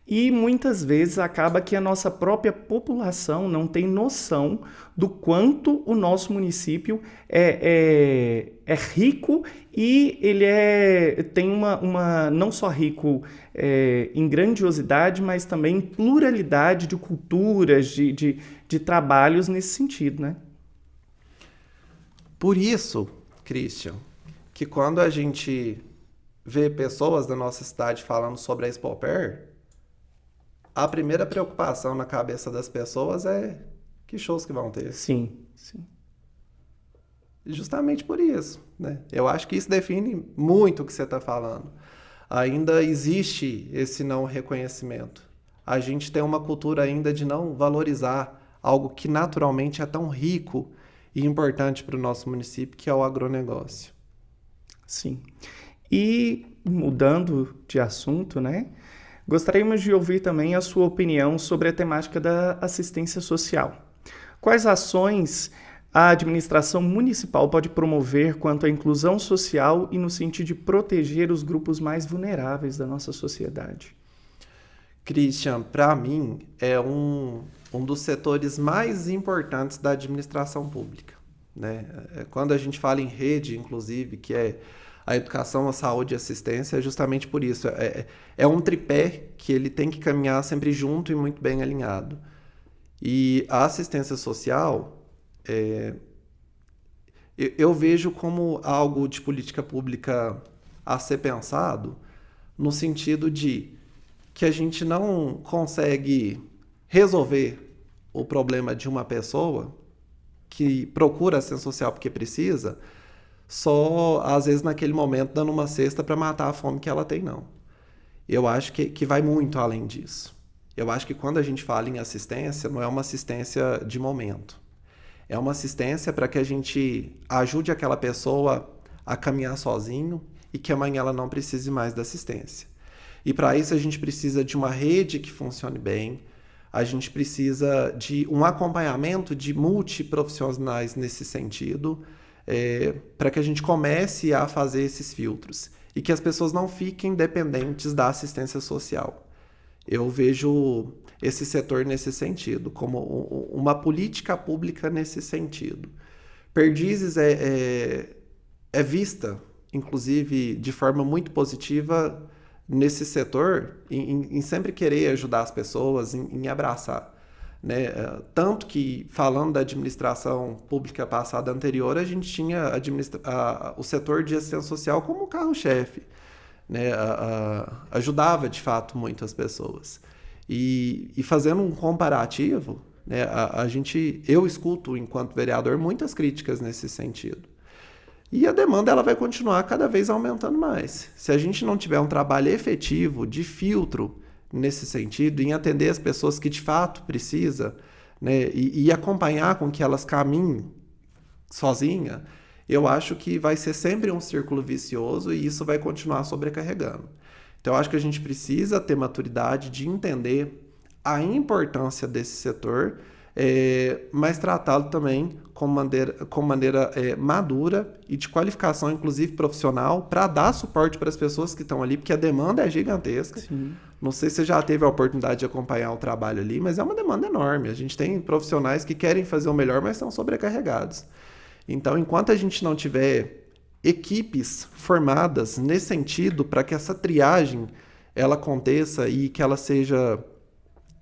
E muitas vezes acaba que a nossa própria população não tem noção do quanto o nosso município é rico e ele tem uma não só rico em grandiosidade, mas também em pluralidade de culturas, de trabalhos nesse sentido, né? Por isso, Christian, que quando a gente vê pessoas da nossa cidade falando sobre a Expoper, a primeira preocupação na cabeça das pessoas é que shows que vão ter. Sim, sim. Justamente por isso, né? Eu acho que isso define muito o que você está falando. Ainda existe esse não reconhecimento. A gente tem uma cultura ainda de não valorizar algo que naturalmente é tão rico e importante para o nosso município, que é o agronegócio. Sim. E mudando de assunto, né? Gostaríamos de ouvir também a sua opinião sobre a temática da assistência social. Quais ações a administração municipal pode promover quanto à inclusão social e no sentido de proteger os grupos mais vulneráveis da nossa sociedade? Christian, para mim, é um dos setores mais importantes da administração pública. né? Quando a gente fala em rede, inclusive, que é a educação, a saúde e a assistência, é justamente por isso. É um tripé que ele tem que caminhar sempre junto e muito bem alinhado. E a assistência social, eu vejo como algo de política pública a ser pensado, no sentido de que a gente não consegue resolver o problema de uma pessoa que procura assistência social porque precisa, só, às vezes, naquele momento, dando uma cesta para matar a fome que ela tem, não. Eu acho que vai muito além disso. Eu acho que quando a gente fala em assistência, não é uma assistência de momento. É uma assistência para que a gente ajude aquela pessoa a caminhar sozinho e que amanhã ela não precise mais da assistência. E para isso a gente precisa de uma rede que funcione bem, a gente precisa de um acompanhamento de multiprofissionais nesse sentido, para que a gente comece a fazer esses filtros e que as pessoas não fiquem dependentes da assistência social. Eu vejo esse setor nesse sentido, como uma política pública nesse sentido. Perdizes é vista, inclusive, de forma muito positiva nesse setor, em sempre querer ajudar as pessoas, em abraçar. Né? Tanto que, falando da administração pública passada anterior, a gente tinha o setor de assistência social como carro-chefe. Né? Ajudava, de fato, muitas pessoas. E fazendo um comparativo, né? Eu escuto, enquanto vereador, muitas críticas nesse sentido. E a demanda ela vai continuar cada vez aumentando mais. Se a gente não tiver um trabalho efetivo de filtro nesse sentido, em atender as pessoas que de fato precisam, né, e acompanhar com que elas caminhem sozinhas, eu acho que vai ser sempre um círculo vicioso e isso vai continuar sobrecarregando. Então, eu acho que a gente precisa ter maturidade de entender a importância desse setor, mas tratá-lo também com maneira madura e de qualificação, inclusive profissional, para dar suporte para as pessoas que estão ali, porque a demanda é gigantesca. Sim. Não sei se você já teve a oportunidade de acompanhar o trabalho ali, mas é uma demanda enorme. A gente tem profissionais que querem fazer o melhor, mas estão sobrecarregados. Então, enquanto a gente não tiver equipes formadas nesse sentido, para que essa triagem ela aconteça e que ela seja,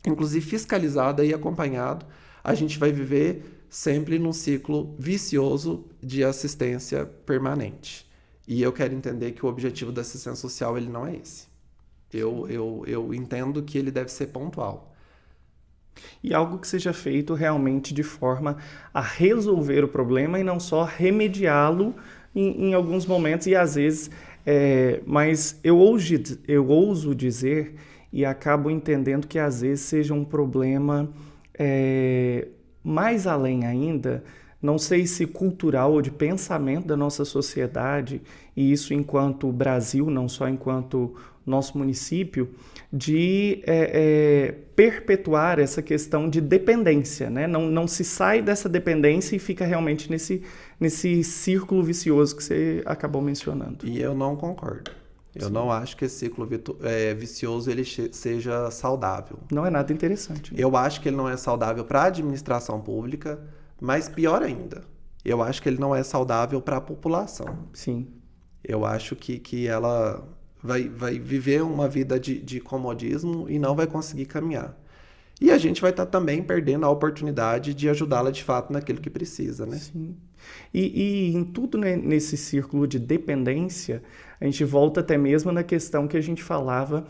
inclusive, fiscalizada e acompanhada, a gente vai viver sempre num ciclo vicioso de assistência permanente. E eu quero entender que o objetivo da assistência social ele não é esse. Eu entendo que ele deve ser pontual. E algo que seja feito realmente de forma a resolver o problema e não só remediá-lo em alguns momentos e às vezes... mas eu ouso dizer e acabo entendendo que às vezes seja um problema mais além ainda, não sei se cultural ou de pensamento da nossa sociedade, e isso enquanto Brasil, não só enquanto nosso município, de perpetuar essa questão de dependência, né? Não se sai dessa dependência e fica realmente nesse círculo vicioso que você acabou mencionando. E eu não concordo. Eu não acho que esse ciclo vicioso ele seja saudável. Não é nada interessante. Né? Eu acho que ele não é saudável para a administração pública, mas pior ainda, eu acho que ele não é saudável para a população. Sim. Eu acho que ela vai viver uma vida de comodismo e não vai conseguir caminhar. E a gente vai estar também perdendo a oportunidade de ajudá-la de fato naquilo que precisa, né? Sim. E em tudo, né, nesse círculo de dependência, a gente volta até mesmo na questão que a gente falava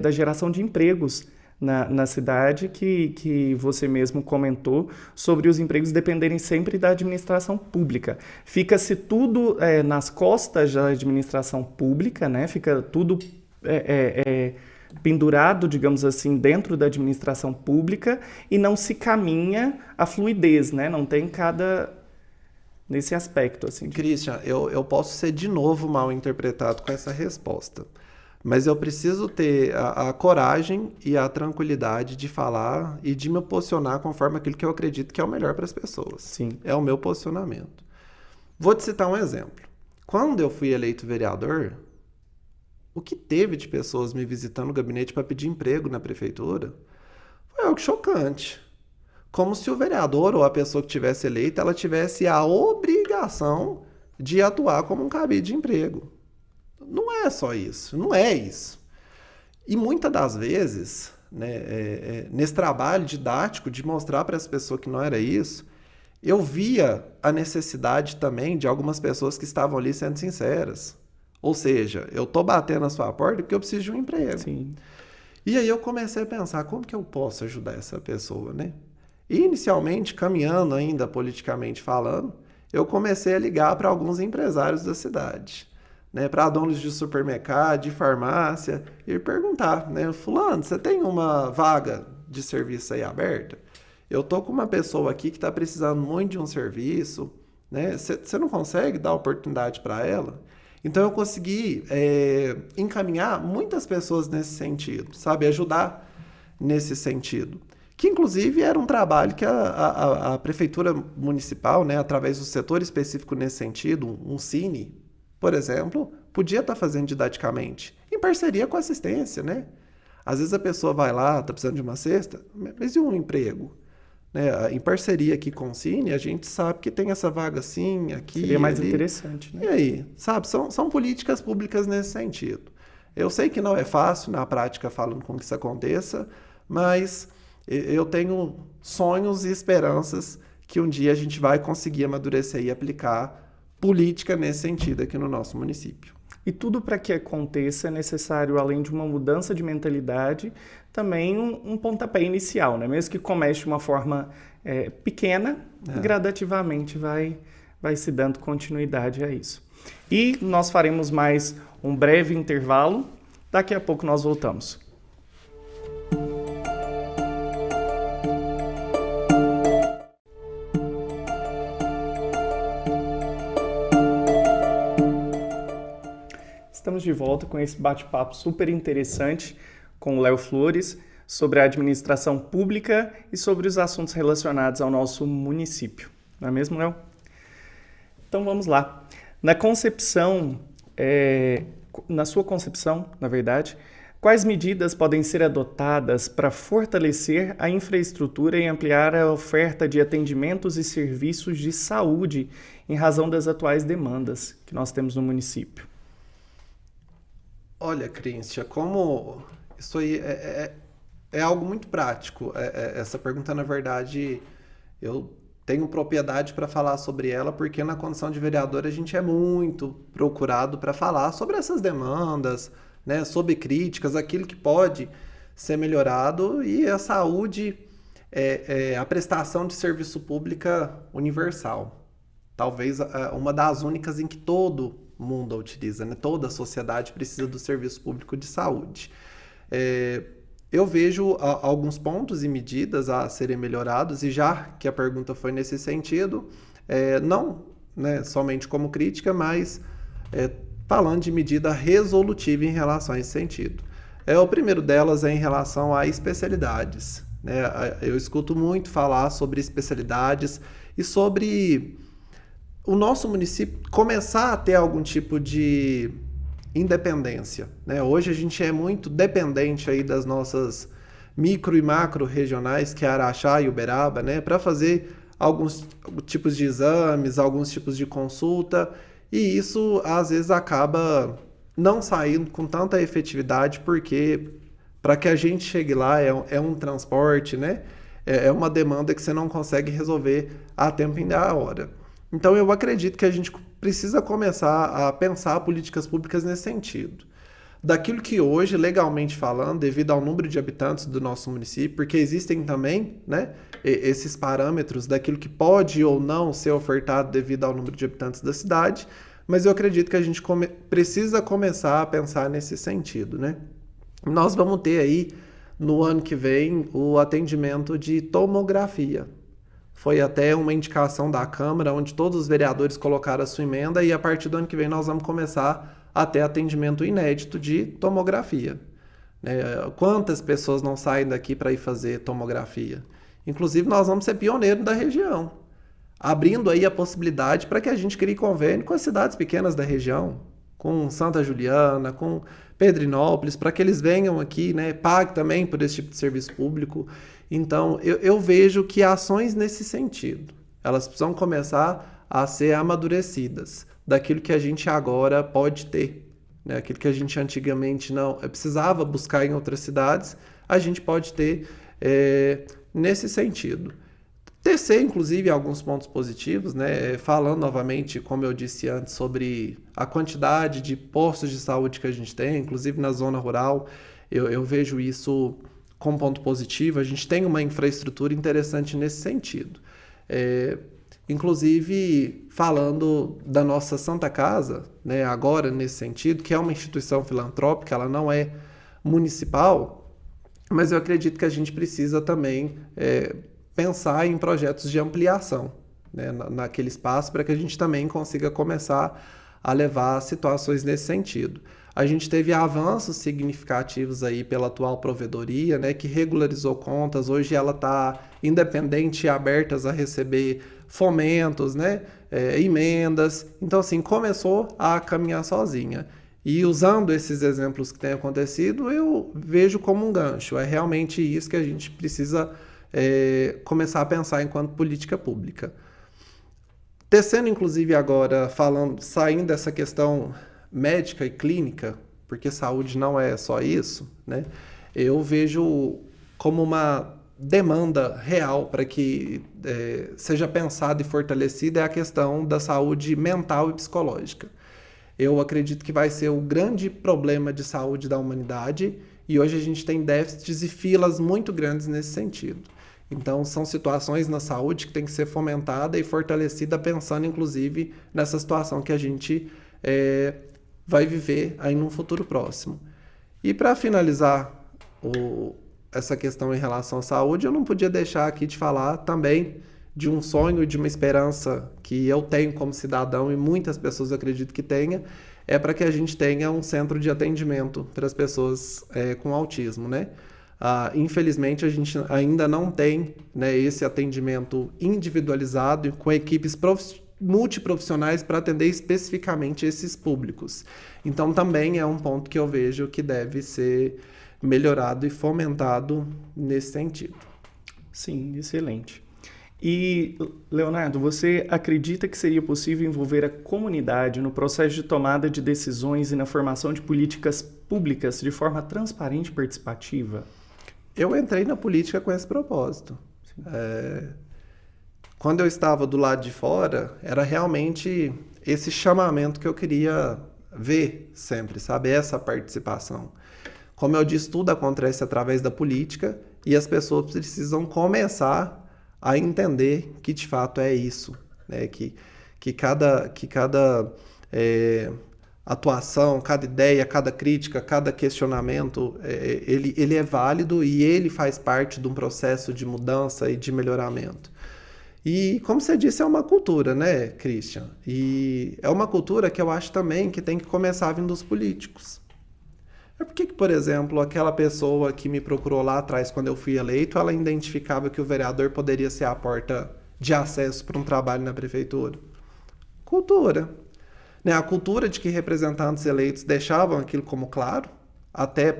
da geração de empregos na cidade, que você mesmo comentou sobre os empregos dependerem sempre da administração pública. Fica-se tudo nas costas da administração pública, né? Fica tudo pendurado, digamos assim, dentro da administração pública e não se caminha a fluidez, né? Não tem nesse aspecto, assim. Christian, eu posso ser de novo mal interpretado com essa resposta, mas eu preciso ter a coragem e a tranquilidade de falar e de me posicionar conforme aquilo que eu acredito que é o melhor para as pessoas. Sim. É o meu posicionamento. Vou te citar um exemplo. Quando eu fui eleito vereador, o que teve de pessoas me visitando no gabinete para pedir emprego na prefeitura foi algo chocante. como se o vereador ou a pessoa que tivesse eleita, ela tivesse a obrigação de atuar como um cabide de emprego. Não é só isso, não é isso. E muitas das vezes, né, nesse trabalho didático de mostrar para essa pessoa que não era isso, eu via a necessidade também de algumas pessoas que estavam ali sendo sinceras. Ou seja, eu estou batendo na sua porta porque eu preciso de um emprego. Sim. E aí eu comecei a pensar, como que eu posso ajudar essa pessoa, né? E inicialmente, caminhando ainda politicamente falando, eu comecei a ligar para alguns empresários da cidade, né? Para donos de supermercado, de farmácia, e perguntar, né? Fulano, você tem uma vaga de serviço aí aberta? Eu tô com uma pessoa aqui que está precisando muito de um serviço, né? Você não consegue dar oportunidade para ela? Então eu consegui encaminhar muitas pessoas nesse sentido, sabe? Ajudar nesse sentido. Que inclusive era um trabalho que a prefeitura municipal, né, através do setor específico nesse sentido, um Cine, por exemplo, podia estar fazendo didaticamente, em parceria com a assistência, né? Às vezes a pessoa vai lá, está precisando de uma cesta, mas e um emprego? Né? Em parceria aqui com o Cine, a gente sabe que tem essa vaga assim, aqui, Seria mais ali. interessante, né? E aí, sabe, são políticas públicas nesse sentido. Eu sei que não é fácil na prática falando com que isso aconteça, mas eu tenho sonhos e esperanças que um dia a gente vai conseguir amadurecer e aplicar política nesse sentido aqui no nosso município. E tudo para que aconteça é necessário, além de uma mudança de mentalidade, também um pontapé inicial, né? Mesmo que comece de uma forma pequena, gradativamente vai se dando continuidade a isso. E nós faremos mais um breve intervalo. Daqui a pouco nós voltamos. Estamos de volta com esse bate-papo super interessante com o Léo Flores sobre a administração pública e sobre os assuntos relacionados ao nosso município. Não é mesmo, Léo? Então vamos lá. Na sua concepção, na verdade, quais medidas podem ser adotadas para fortalecer a infraestrutura e ampliar a oferta de atendimentos e serviços de saúde em razão das atuais demandas que nós temos no município? Olha, Críncia, como isso aí é algo muito prático. Essa pergunta, na verdade, eu tenho propriedade para falar sobre ela, porque na condição de vereador a gente é muito procurado para falar sobre essas demandas, né, sobre críticas, aquilo que pode ser melhorado, e a saúde a prestação de serviço pública universal. Talvez uma das únicas em que todo mundo a utiliza, né? Toda a sociedade precisa do serviço público de saúde. Eu vejo alguns pontos e medidas a serem melhorados, e já que a pergunta foi nesse sentido, não, né, somente como crítica, mas falando de medida resolutiva em relação a esse sentido. O primeiro delas é em relação a especialidades, né? Eu escuto muito falar sobre especialidades e sobre o nosso município começar a ter algum tipo de independência, né? Hoje a gente é muito dependente aí das nossas micro e macro regionais, que é Araxá e Uberaba, né? Para fazer alguns tipos de exames, alguns tipos de consulta, e isso às vezes acaba não saindo com tanta efetividade, porque para que a gente chegue lá é um transporte, né? É uma demanda que você não consegue resolver a tempo e a hora. Então eu acredito que a gente precisa começar a pensar políticas públicas nesse sentido. Daquilo que hoje, legalmente falando, devido ao número de habitantes do nosso município, porque existem também, né, esses parâmetros daquilo que pode ou não ser ofertado devido ao número de habitantes da cidade, mas eu acredito que a gente precisa começar a pensar nesse sentido, né? Nós vamos ter aí, no ano que vem, o atendimento de tomografia. Foi até uma indicação da Câmara, onde todos os vereadores colocaram a sua emenda, e a partir do ano que vem nós vamos começar a ter atendimento inédito de tomografia. Quantas pessoas não saem daqui para ir fazer tomografia? Inclusive, nós vamos ser pioneiros da região, abrindo aí a possibilidade para que a gente crie convênio com as cidades pequenas da região. com Santa Juliana, com Pedrinópolis, para que eles venham aqui, né, paguem também por esse tipo de serviço público. Então, eu vejo que ações nesse sentido, elas precisam começar a ser amadurecidas daquilo que a gente agora pode ter, né? Aquilo que a gente antigamente não precisava buscar em outras cidades, a gente pode ter nesse sentido. Tecer, inclusive, alguns pontos positivos, né? Falando novamente, como eu disse antes, sobre a quantidade de postos de saúde que a gente tem, inclusive na zona rural, eu vejo isso como ponto positivo. A gente tem uma infraestrutura interessante nesse sentido. Inclusive, falando da nossa Santa Casa, né, agora nesse sentido, que é uma instituição filantrópica, ela não é municipal, mas eu acredito que a gente precisa também pensar em projetos de ampliação, né, naquele espaço, para que a gente também consiga começar a levar situações nesse sentido. A gente teve avanços significativos aí pela atual provedoria, né, que regularizou contas. Hoje ela está independente e aberta a receber fomentos, né, emendas. Então, assim, começou a caminhar sozinha. E usando esses exemplos que têm acontecido, eu vejo como um gancho. É realmente isso que a gente precisa começar a pensar enquanto política pública. Tecendo, inclusive, agora, saindo dessa questão médica e clínica, porque saúde não é só isso, né? Eu vejo como uma demanda real para que seja pensada e fortalecida é a questão da saúde mental e psicológica. Eu acredito que vai ser o grande problema de saúde da humanidade e hoje a gente tem déficits e filas muito grandes nesse sentido. Então, são situações na saúde que tem que ser fomentada e fortalecida, pensando, inclusive, nessa situação que a gente vai viver aí num futuro próximo. E para finalizar essa questão em relação à saúde, eu não podia deixar aqui de falar também de um sonho, de uma esperança que eu tenho como cidadão e muitas pessoas acredito que tenha, é para que a gente tenha um centro de atendimento para as pessoas com autismo, né? Infelizmente, a gente ainda não tem, né, esse atendimento individualizado e com equipes multiprofissionais para atender especificamente esses públicos. Então, também é um ponto que eu vejo que deve ser melhorado e fomentado nesse sentido. Sim, excelente. E, Leonardo, você acredita que seria possível envolver a comunidade no processo de tomada de decisões e na formação de políticas públicas de forma transparente e participativa? Eu entrei na política com esse propósito. Quando eu estava do lado de fora, era realmente esse chamamento que eu queria ver sempre, sabe? Essa participação. Como eu disse, tudo acontece através da política e as pessoas precisam começar a entender que de fato é isso, né? Que cada atuação, cada ideia, cada crítica, cada questionamento, ele é válido e ele faz parte de um processo de mudança e de melhoramento. E, como você disse, é uma cultura, né, Christian? E é uma cultura que eu acho também que tem que começar vindo dos políticos. Por que, por exemplo, aquela pessoa que me procurou lá atrás, quando eu fui eleito, ela identificava que o vereador poderia ser a porta de acesso para um trabalho na prefeitura? Cultura. Né? A cultura de que representantes eleitos deixavam aquilo como claro, até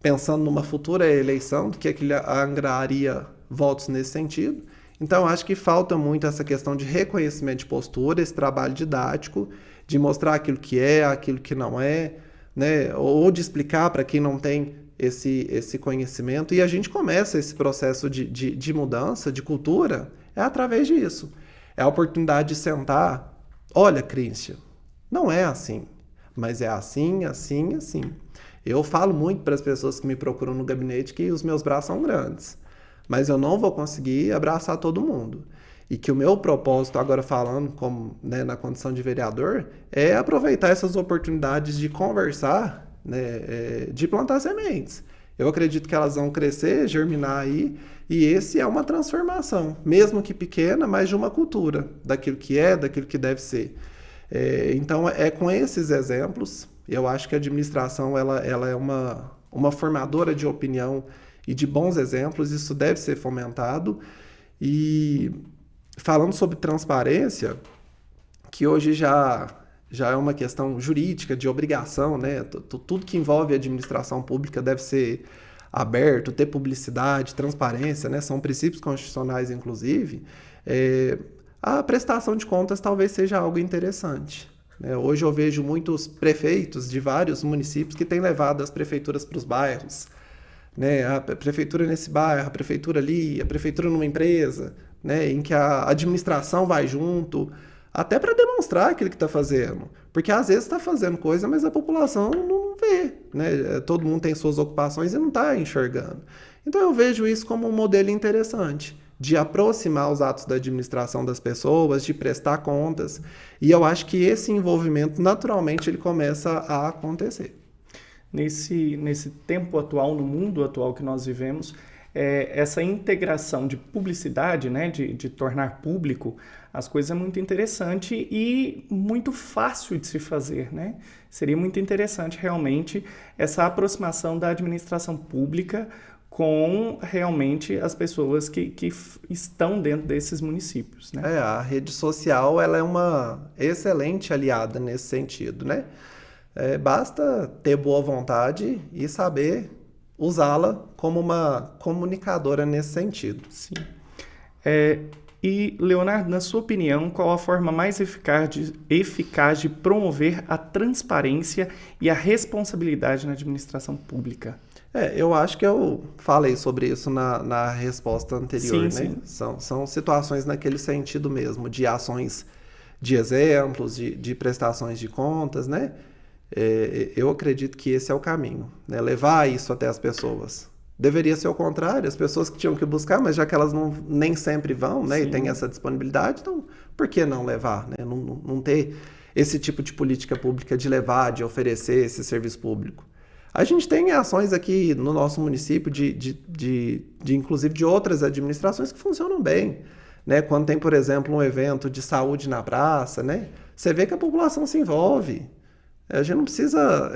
pensando numa futura eleição, que aquilo angararia votos nesse sentido. Então, acho que falta muito essa questão de reconhecimento de postura, esse trabalho didático, de mostrar aquilo que é, aquilo que não é, né? Ou de explicar para quem não tem esse conhecimento. E a gente começa esse processo de mudança, de cultura, através disso. É a oportunidade de sentar. Olha, Christian, não é assim, mas é assim, assim, assim. Eu falo muito para as pessoas que me procuram no gabinete que os meus braços são grandes, mas eu não vou conseguir abraçar todo mundo. E que o meu propósito, agora falando como, né, na condição de vereador, é aproveitar essas oportunidades de conversar, né, de plantar sementes. Eu acredito que elas vão crescer, germinar aí, e esse é uma transformação, mesmo que pequena, mas de uma cultura, daquilo que é, daquilo que deve ser. Então, com esses exemplos, eu acho que a administração ela é uma formadora de opinião e de bons exemplos, isso deve ser fomentado. E falando sobre transparência, que hoje já já é uma questão jurídica, de obrigação, né? Tudo que envolve a administração pública deve ser aberto, ter publicidade, transparência, né? São princípios constitucionais, inclusive. A prestação de contas talvez seja algo interessante, né? Hoje eu vejo muitos prefeitos de vários municípios que têm levado as prefeituras para os bairros, né? A prefeitura nesse bairro, a prefeitura ali, a prefeitura numa empresa, né? Em que a administração vai junto, até para demonstrar aquilo que está fazendo. Porque às vezes está fazendo coisa, mas a população não vê, né? Todo mundo tem suas ocupações e não está enxergando. Então eu vejo isso como um modelo interessante, de aproximar os atos da administração das pessoas, de prestar contas. E eu acho que esse envolvimento, naturalmente, ele começa a acontecer. Nesse tempo atual, no mundo atual que nós vivemos, essa integração de publicidade, né, de tornar público as coisas é muito interessante e muito fácil de se fazer, né? Seria muito interessante realmente essa aproximação da administração pública com realmente as pessoas que estão dentro desses municípios, né? A rede social ela é uma excelente aliada nesse sentido, né? Basta ter boa vontade e saber usá-la como uma comunicadora nesse sentido. Sim. E, Leonardo, na sua opinião, qual a forma mais eficaz de promover a transparência e a responsabilidade na administração pública? Eu acho que eu falei sobre isso na resposta anterior, sim, né? Sim. São situações naquele sentido mesmo, de ações de exemplos, de prestações de contas, né? Eu acredito que esse é o caminho, né? Levar isso até as pessoas. Deveria ser o contrário, as pessoas que tinham que buscar, mas já que elas nem sempre vão, né? Sim. E têm essa disponibilidade, então por que não levar, né? Não ter esse tipo de política pública de levar, de oferecer esse serviço público. A gente tem ações aqui no nosso município, inclusive de outras administrações que funcionam bem, né? Quando tem, por exemplo, um evento de saúde na praça, né? Você vê que a população se envolve. A gente não precisa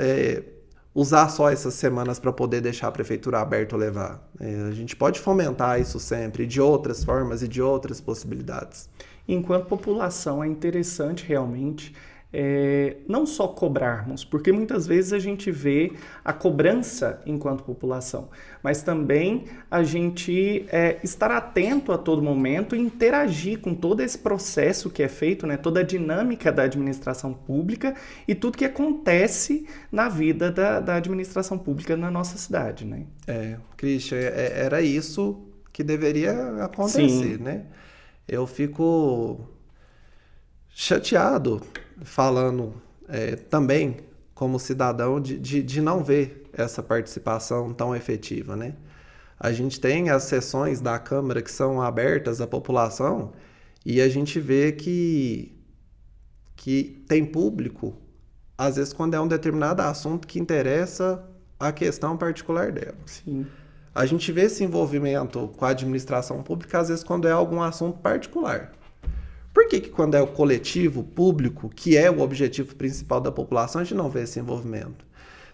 usar só essas semanas para poder deixar a prefeitura aberta ou levar. A gente pode fomentar isso sempre, de outras formas e de outras possibilidades. Enquanto população, é interessante realmente não só cobrarmos, porque muitas vezes a gente vê a cobrança enquanto população, mas também a gente estar atento a todo momento e interagir com todo esse processo que é feito, né, toda a dinâmica da administração pública e tudo que acontece na vida da administração pública na nossa cidade, né? Christian, era isso que deveria acontecer, Sim. né? Eu fico chateado falando também como cidadão de não ver essa participação tão efetiva, né? A gente tem as sessões da Câmara que são abertas à população e a gente vê que tem público, às vezes quando é um determinado assunto que interessa a questão particular dela. Sim. A gente vê esse envolvimento com a administração pública, às vezes quando é algum assunto particular. Por que quando é o coletivo, público, que é o objetivo principal da população, a gente não vê esse envolvimento?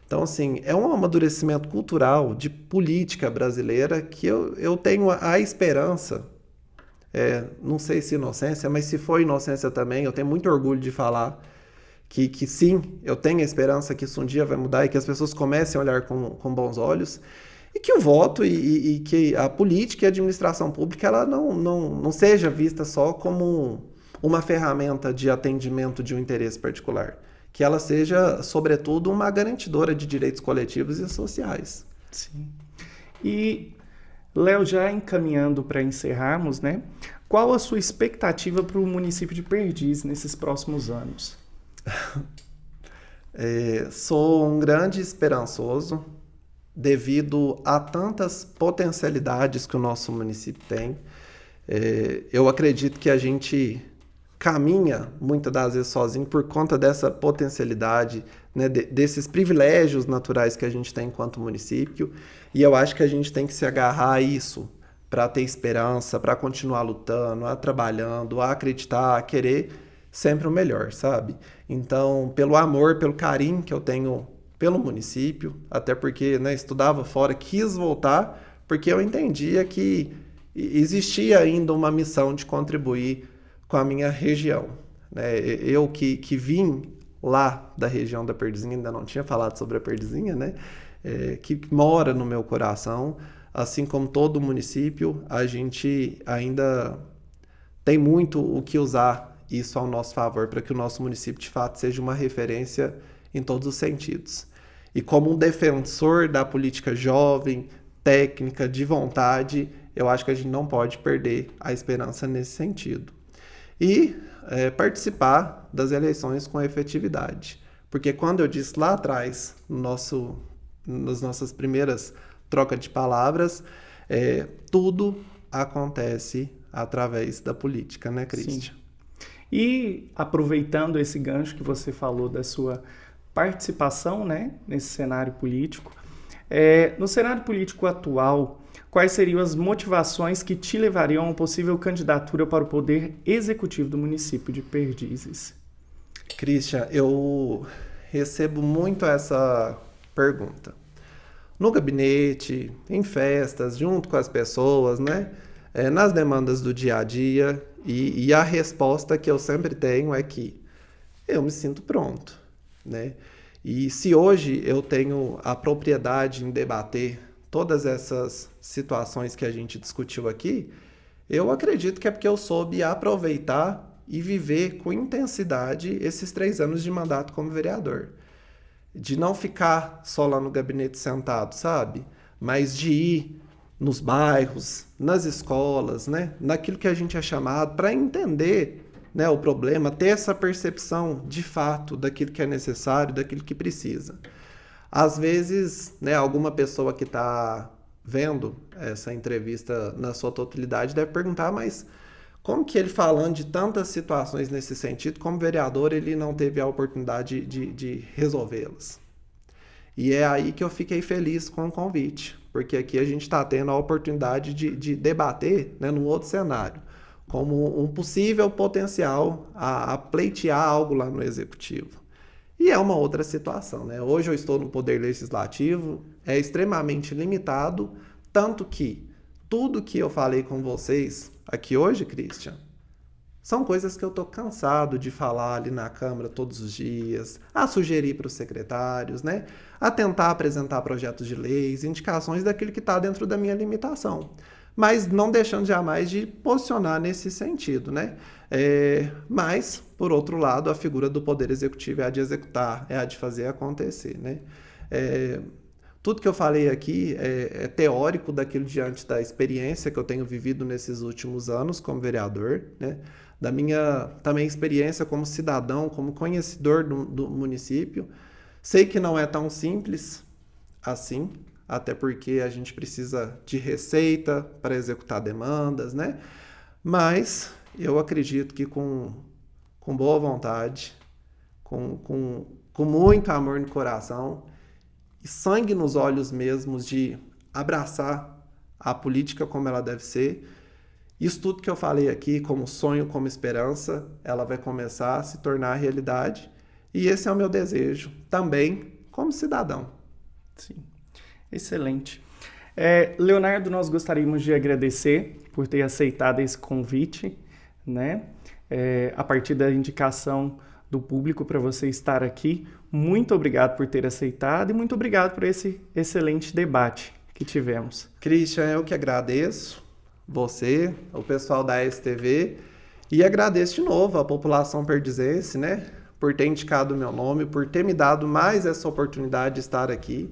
Então, assim, é um amadurecimento cultural de política brasileira que eu tenho a esperança, não sei se inocência, mas se for inocência também, eu tenho muito orgulho de falar que sim, eu tenho a esperança que isso um dia vai mudar e que as pessoas comecem a olhar com bons olhos. E que o voto e que a política e a administração pública ela não seja vista só como uma ferramenta de atendimento de um interesse particular. Que ela seja, sobretudo, uma garantidora de direitos coletivos e sociais. Sim. E, Léo, já encaminhando para encerrarmos, né? Qual a sua expectativa para o município de Perdiz nesses próximos anos? Sou um grande esperançoso, devido a tantas potencialidades que o nosso município tem. Eu acredito que a gente caminha muitas das vezes sozinho por conta dessa potencialidade, né, desses privilégios naturais que a gente tem enquanto município, e eu acho que a gente tem que se agarrar a isso para ter esperança, para continuar lutando, trabalhando, a acreditar, a querer sempre o melhor, sabe? Então, pelo amor, pelo carinho que eu tenho pelo município, até porque, né, estudava fora, quis voltar, porque eu entendia que existia ainda uma missão de contribuir com a minha região, né? Eu que vim lá da região da Perdizinha, ainda não tinha falado sobre a Perdizinha, né? Que mora no meu coração, assim como todo o município, a gente ainda tem muito o que usar isso ao nosso favor para que o nosso município de fato seja uma referência em todos os sentidos. E como um defensor da política jovem, técnica, de vontade, eu acho que a gente não pode perder a esperança nesse sentido. E participar das eleições com efetividade. Porque quando eu disse lá atrás, nas nossas primeiras trocas de palavras, tudo acontece através da política, né, Cristian? Sim. E aproveitando esse gancho que você falou da sua participação, né, nesse cenário político, no cenário político atual, quais seriam as motivações que te levariam a uma possível candidatura para o poder executivo do município de Perdizes? Cristian, eu recebo muito essa pergunta. No gabinete, em festas, junto com as pessoas, né? Nas demandas do dia a dia, e a resposta que eu sempre tenho é que eu me sinto pronto, né? E se hoje eu tenho a propriedade em debater todas essas situações que a gente discutiu aqui, eu acredito que é porque eu soube aproveitar e viver com intensidade esses 3 anos de mandato como vereador. De não ficar só lá no gabinete sentado, sabe? Mas de ir nos bairros, nas escolas, né? Naquilo que a gente é chamado para entender, né, o problema, ter essa percepção de fato daquilo que é necessário, daquilo que precisa. Às vezes, né, alguma pessoa que está vendo essa entrevista na sua totalidade deve perguntar, mas como que ele, falando de tantas situações nesse sentido, como vereador, ele não teve a oportunidade de resolvê-las? E é aí que eu fiquei feliz com o convite, porque aqui a gente está tendo a oportunidade de debater, né, num outro cenário, como um possível potencial a pleitear algo lá no Executivo. E é uma outra situação, né? Hoje eu estou no Poder Legislativo, é extremamente limitado, tanto que tudo que eu falei com vocês aqui hoje, Cristian, são coisas que eu estou cansado de falar ali na Câmara todos os dias, a sugerir para os secretários, né? A tentar apresentar projetos de leis, indicações daquilo que está dentro da minha limitação. Mas não deixando jamais de posicionar nesse sentido, né? Mas, por outro lado, a figura do Poder Executivo é a de executar, é a de fazer acontecer, né? Tudo que eu falei aqui é teórico daquilo diante da experiência que eu tenho vivido nesses últimos anos como vereador, né? Da minha também experiência como cidadão, como conhecedor do município. Sei que não é tão simples assim, até porque a gente precisa de receita para executar demandas, né? Mas eu acredito que com boa vontade, com muito amor no coração e sangue nos olhos mesmos de abraçar a política como ela deve ser, isso tudo que eu falei aqui, como sonho, como esperança, ela vai começar a se tornar realidade. E esse é o meu desejo também como cidadão. Sim. Excelente. Leonardo, nós gostaríamos de agradecer por ter aceitado esse convite, né? A partir da indicação do público para você estar aqui. Muito obrigado por ter aceitado e muito obrigado por esse excelente debate que tivemos. Cristian, eu que agradeço você, o pessoal da STV, e agradeço de novo a população perdizense, né? Por ter indicado o meu nome, por ter me dado mais essa oportunidade de estar aqui.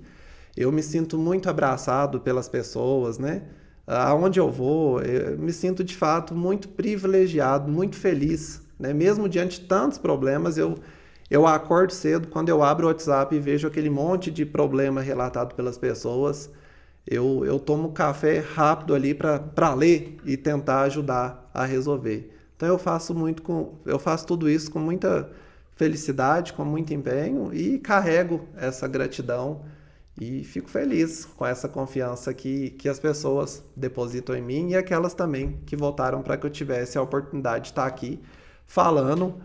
Eu me sinto muito abraçado pelas pessoas, né? Aonde eu vou, eu me sinto de fato muito privilegiado, muito feliz, né? Mesmo diante de tantos problemas, eu acordo cedo, quando eu abro o WhatsApp e vejo aquele monte de problema relatado pelas pessoas, eu tomo café rápido ali para ler e tentar ajudar a resolver. Então eu faço tudo isso com muita felicidade, com muito empenho e carrego essa gratidão e fico feliz com essa confiança que as pessoas depositam em mim e aquelas também que votaram para que eu tivesse a oportunidade de estar aqui falando,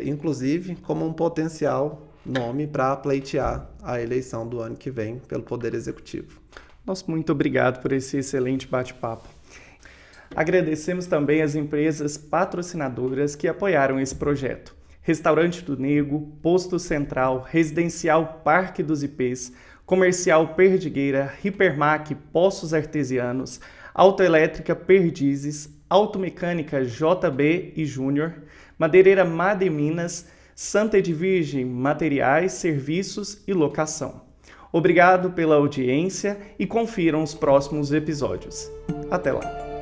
inclusive como um potencial nome para pleitear a eleição do ano que vem pelo Poder Executivo. Nosso muito obrigado por esse excelente bate-papo. Agradecemos também as empresas patrocinadoras que apoiaram esse projeto. Restaurante do Nego, Posto Central, Residencial Parque dos Ipês, Comercial Perdigueira, Hipermac Poços Artesianos, Autoelétrica Perdizes, Automecânica JB e Júnior, Madeireira Made Minas, Santa Edvirgem Materiais, Serviços e Locação. Obrigado pela audiência e confiram os próximos episódios. Até lá!